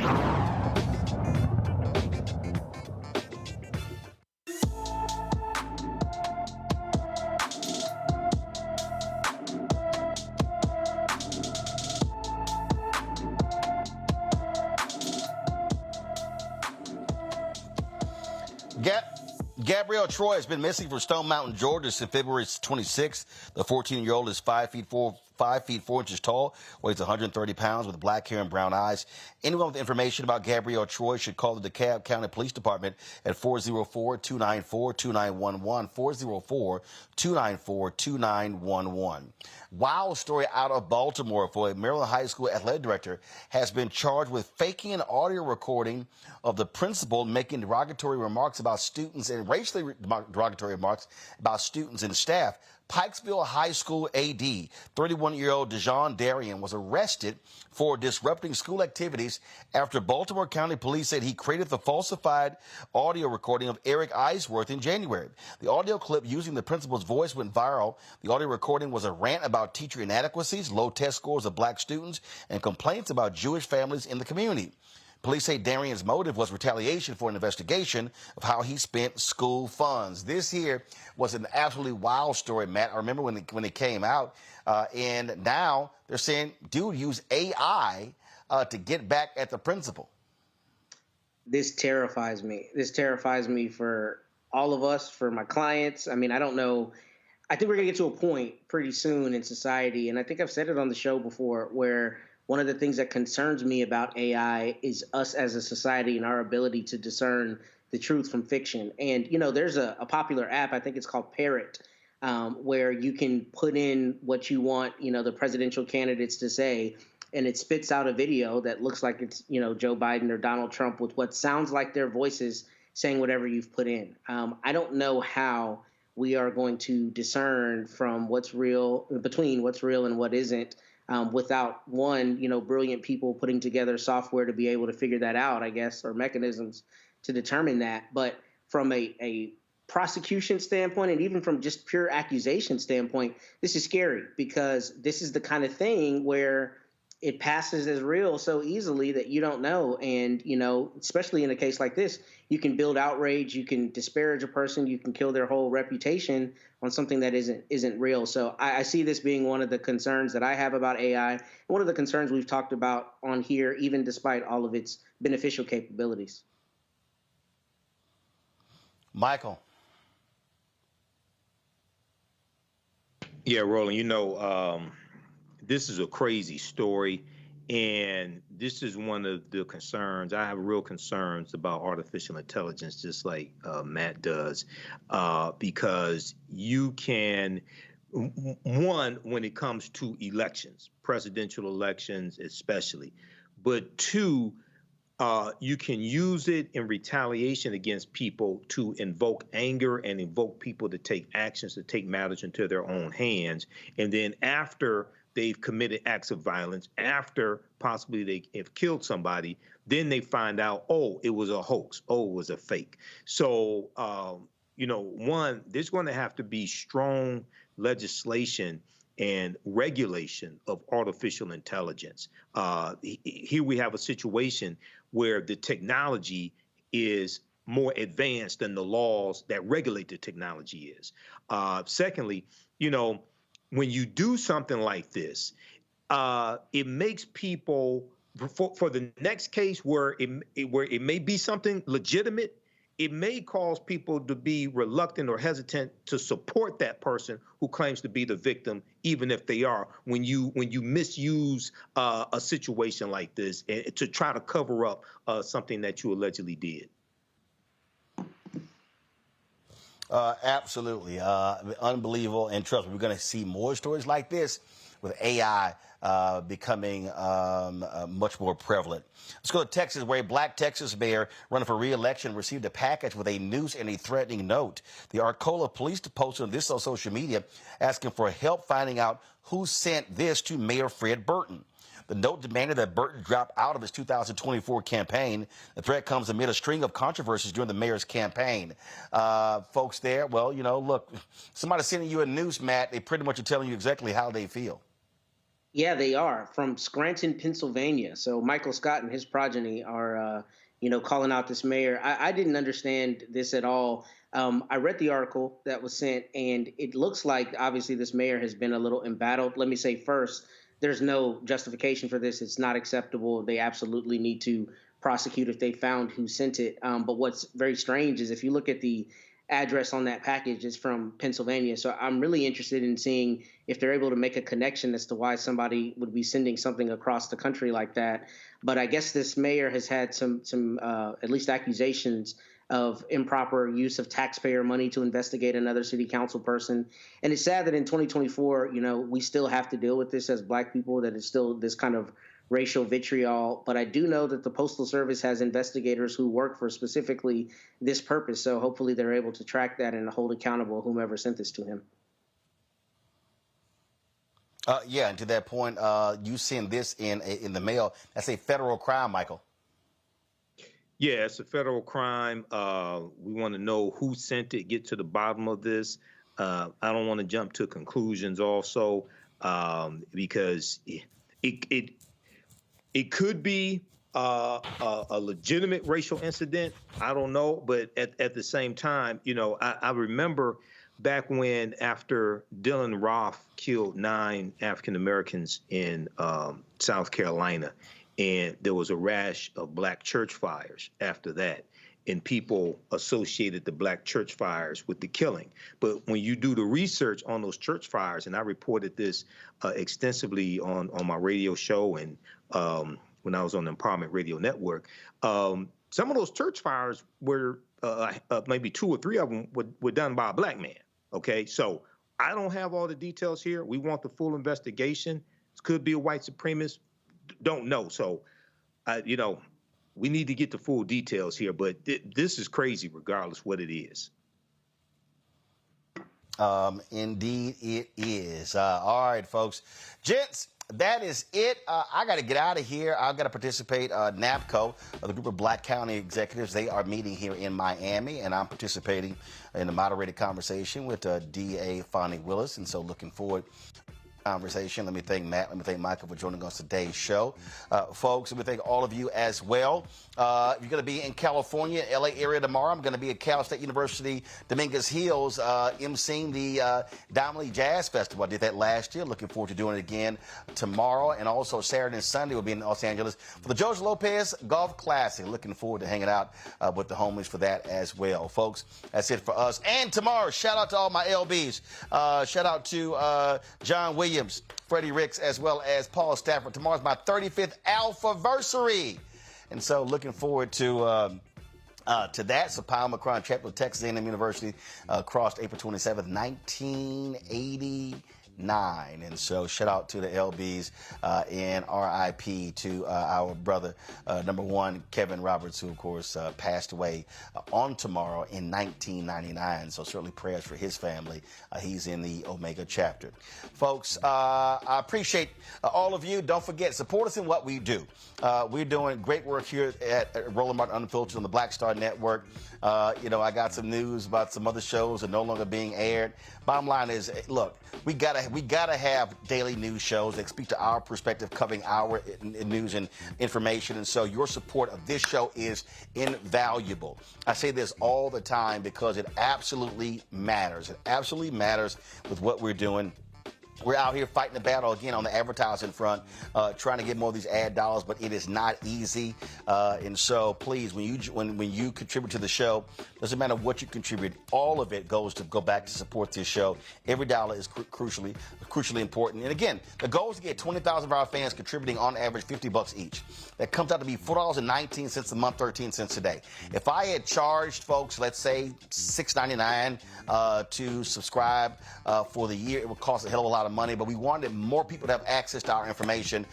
Gabrielle Troy has been missing from Stone Mountain, Georgia since February 26th. The 14-year-old is 5 feet 4 inches tall, weighs 130 pounds, with black hair and brown eyes. Anyone with information about Gabrielle Troy should call the DeKalb County Police Department at 404-294-2911, 404-294-2911. Wild story out of Baltimore for a Maryland high school athletic director has been charged with faking an audio recording of the principal making derogatory remarks about students and racially derogatory remarks about students and staff. Pikesville High School AD, 31-year-old Dejon Darian, was arrested for disrupting school activities after Baltimore County Police said he created the falsified audio recording of Eric Eisworth in January. The audio clip using the principal's voice went viral. The audio recording was a rant about teacher inadequacies, low test scores of black students, and complaints about Jewish families in the community. Police say Darian's motive was retaliation for an investigation of how he spent school funds. This here was an absolutely wild story, Matt. I remember when it came out, and now they're saying, dude, use AI to get back at the principal. This terrifies me. This terrifies me for all of us, for my clients. I mean, I don't know. I think we're going to get to a point pretty soon in society, and I think I've said it on the show before, where one of the things that concerns me about AI is us as a society and our ability to discern the truth from fiction. And, you know, there's a popular app, I think it's called Parrot, where you can put in what you want, you know, the presidential candidates to say, and it spits out a video that looks like it's, you know, Joe Biden or Donald Trump with what sounds like their voices saying whatever you've put in. I don't know how we are going to discern from what's real, between what's real and what isn't, without one, you know, brilliant people putting together software to be able to figure that out, I guess, or mechanisms to determine that. But from a prosecution standpoint, and even from just pure accusation standpoint, this is scary, because this is the kind of thing where it passes as real so easily that you don't know. And, you know, especially in a case like this, you can build outrage, you can disparage a person, you can kill their whole reputation on something that isn't real. So I see this being one of the concerns that I have about AI, and one of the concerns we've talked about on here, even despite all of its beneficial capabilities. Michael. Yeah, Roland, you know, this is a crazy story, and this is one of the concerns. I have real concerns about artificial intelligence, just like Matt does, because you can, one, when it comes to elections, presidential elections especially, but two, you can use it in retaliation against people to invoke anger and invoke people to take actions, to take matters into their own hands. And then after they've committed acts of violence, after possibly they have killed somebody, then they find out, oh, it was a hoax, oh, it was a fake. So, you know, one, there's going to have to be strong legislation and regulation of artificial intelligence. Here we have a situation where the technology is more advanced than the laws that regulate the technology is. Secondly, you know, when you do something like this, it makes people, for the next case where it may be something legitimate, it may cause people to be reluctant or hesitant to support that person who claims to be the victim, even if they are, when you misuse a situation like this to try to cover up something that you allegedly did. Absolutely. Unbelievable. And trust me, we're going to see more stories like this with AI becoming much more prevalent. Let's go to Texas, where a black Texas mayor running for re-election received a package with a noose and a threatening note. The Arcola police posted this on social media, asking for help finding out who sent this to Mayor Fred Burton. The note demanded that Burton drop out of his 2024 campaign. The threat comes amid a string of controversies during the mayor's campaign. Folks there, well, you know, look, somebody sending you a news, Matt, they pretty much are telling you exactly how they feel. Yeah, they are from Scranton, Pennsylvania. So Michael Scott and his progeny are, calling out this mayor. I didn't understand this at all. I read the article that was sent, and it looks like obviously this mayor has been a little embattled. Let me say first, there's no justification for this. It's not acceptable. They absolutely need to prosecute if they found who sent it. But what's very strange is if you look at the address on that package, it's from Pennsylvania. So I'm really interested in seeing if they're able to make a connection as to why somebody would be sending something across the country like that. But I guess this mayor has had some at least accusations of improper use of taxpayer money to investigate another city council person. And it's sad that in 2024, we still have to deal with this as Black people, that it's still this kind of racial vitriol. But I do know that the Postal Service has investigators who work for specifically this purpose. So hopefully they're able to track that and hold accountable whomever sent this to him. Yeah, and to that point, you send this in the mail. That's a federal crime, Michael. Yeah, it's a federal crime. We want to know who sent it, get to the bottom of this. I don't want to jump to conclusions also, because it could be a legitimate racial incident. I don't know. But at the same time, I remember back when, after Dylan Roth killed 9 African Americans in South Carolina, and there was a rash of Black church fires after that, and people associated the Black church fires with the killing. But when you do the research on those church fires, and I reported this extensively on my radio show and when I was on the Empowerment Radio Network, some of those church fires were maybe 2 or 3 of them were done by a Black man. Okay, so I don't have all the details here. We want the full investigation. It could be a white supremacist. Don't know. So, we need to get the full details here. But this is crazy, regardless what it is. Indeed, it is. All right, folks. Gents, that is it. I got to get out of here. I've got to participate. NAPCO, the group of Black county executives, they are meeting here in Miami, and I'm participating in a moderated conversation with DA Fonnie Willis, and so looking forward conversation. Let me thank Matt. Let me thank Michael for joining us today's show. Folks, let me thank all of you as well. If you're going to be in California, LA area tomorrow, I'm going to be at Cal State University, Dominguez Hills, emceeing the Diamond League Jazz Festival. I did that last year. Looking forward to doing it again tomorrow. And also Saturday and Sunday we'll be in Los Angeles for the Joseph Lopez Golf Classic. Looking forward to hanging out with the homies for that as well. Folks, that's it for us. And tomorrow, shout out to all my LBs. Shout out to John Williams, Freddie Ricks, as well as Paul Stafford. Tomorrow's my 35th Alphaversary. And so looking forward to that. So Powell Macron Chapel, Texas A&M University, crossed April 27th, 1989. And so shout out to the LBs and RIP to our brother, number 1, Kevin Roberts, who, of course, passed away on tomorrow in 1999. So certainly prayers for his family. He's in the Omega chapter. Folks, I appreciate all of you. Don't forget, support us in what we do. We're doing great work here at Roland Martin Unfiltered on the Black Star Network. I got some news about some other shows that are no longer being aired. Bottom line is, look, we gotta have daily news shows that speak to our perspective, covering our news and information. And so your support of this show is invaluable. I say this all the time because it absolutely matters. It absolutely matters with what we're doing. We're out here fighting the battle again on the advertising front, trying to get more of these ad dollars, but it is not easy. And so, please, when you contribute to the show, doesn't matter what you contribute, all of it go back to support this show. Every dollar is crucially important. And again, the goal is to get 20,000 of our fans contributing on average $50 each. That comes out to be $4.19 a month, 13 cents a day. If I had charged folks, let's say $6.99 to subscribe for the year, it would cost a hell of a lot of money, but we wanted more people to have access to our information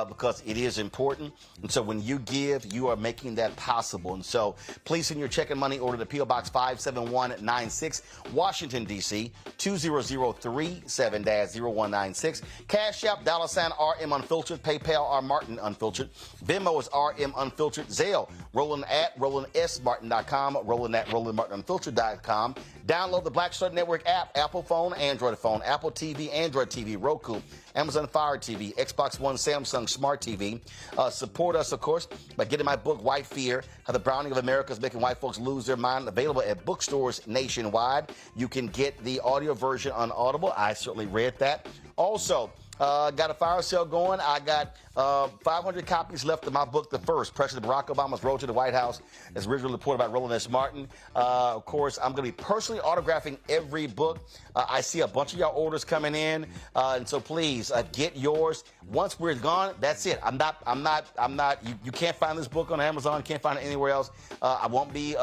because it is important. And so when you give, you are making that possible. And so please send your check and money order to P.O. Box 57196, Washington, D.C., 20037-0196. Cash App, $RM Unfiltered. PayPal, R Martin Unfiltered. Venmo is RM Unfiltered. Zelle, Roland at RolandSMartin.com, Roland at RolandMartinUnfiltered.com. Download the Black Star Network app, Apple phone, Android phone, Apple TV, Android TV, Roku, Amazon Fire TV, Xbox One, Samsung Smart TV. Support us, of course, by getting my book, White Fear, How the Browning of America is Making White Folks Lose Their Mind, available at bookstores nationwide. You can get the audio version on Audible. I certainly read that. Also, got a fire sale going. I got 500 copies left of my book, The First, President Barack Obama's Road to the White House, as originally reported by Roland S. Martin. Of course, I'm going to be personally autographing every book. I see a bunch of y'all orders coming in, and so please get yours. Once we're gone, that's it. I'm not. You can't find this book on Amazon. Can't find it anywhere else. I won't be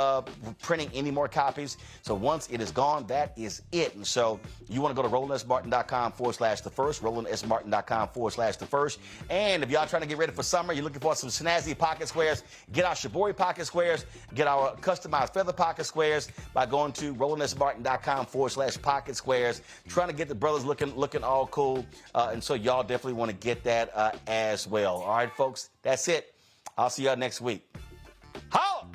printing any more copies. So once it is gone, that is it. And so you want to go to RolandSMartin.com/the first, RolandSMartin.com/the first, and if y'all trying to get ready for summer, you're looking for some snazzy pocket squares, get our Shibori pocket squares, get our customized feather pocket squares by going to RolandSMartin.com/pocket squares. Trying to get the brothers looking all cool. And so y'all definitely want to get that as well. All right, folks, that's it. I'll see y'all next week. Holla!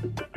Bye-bye.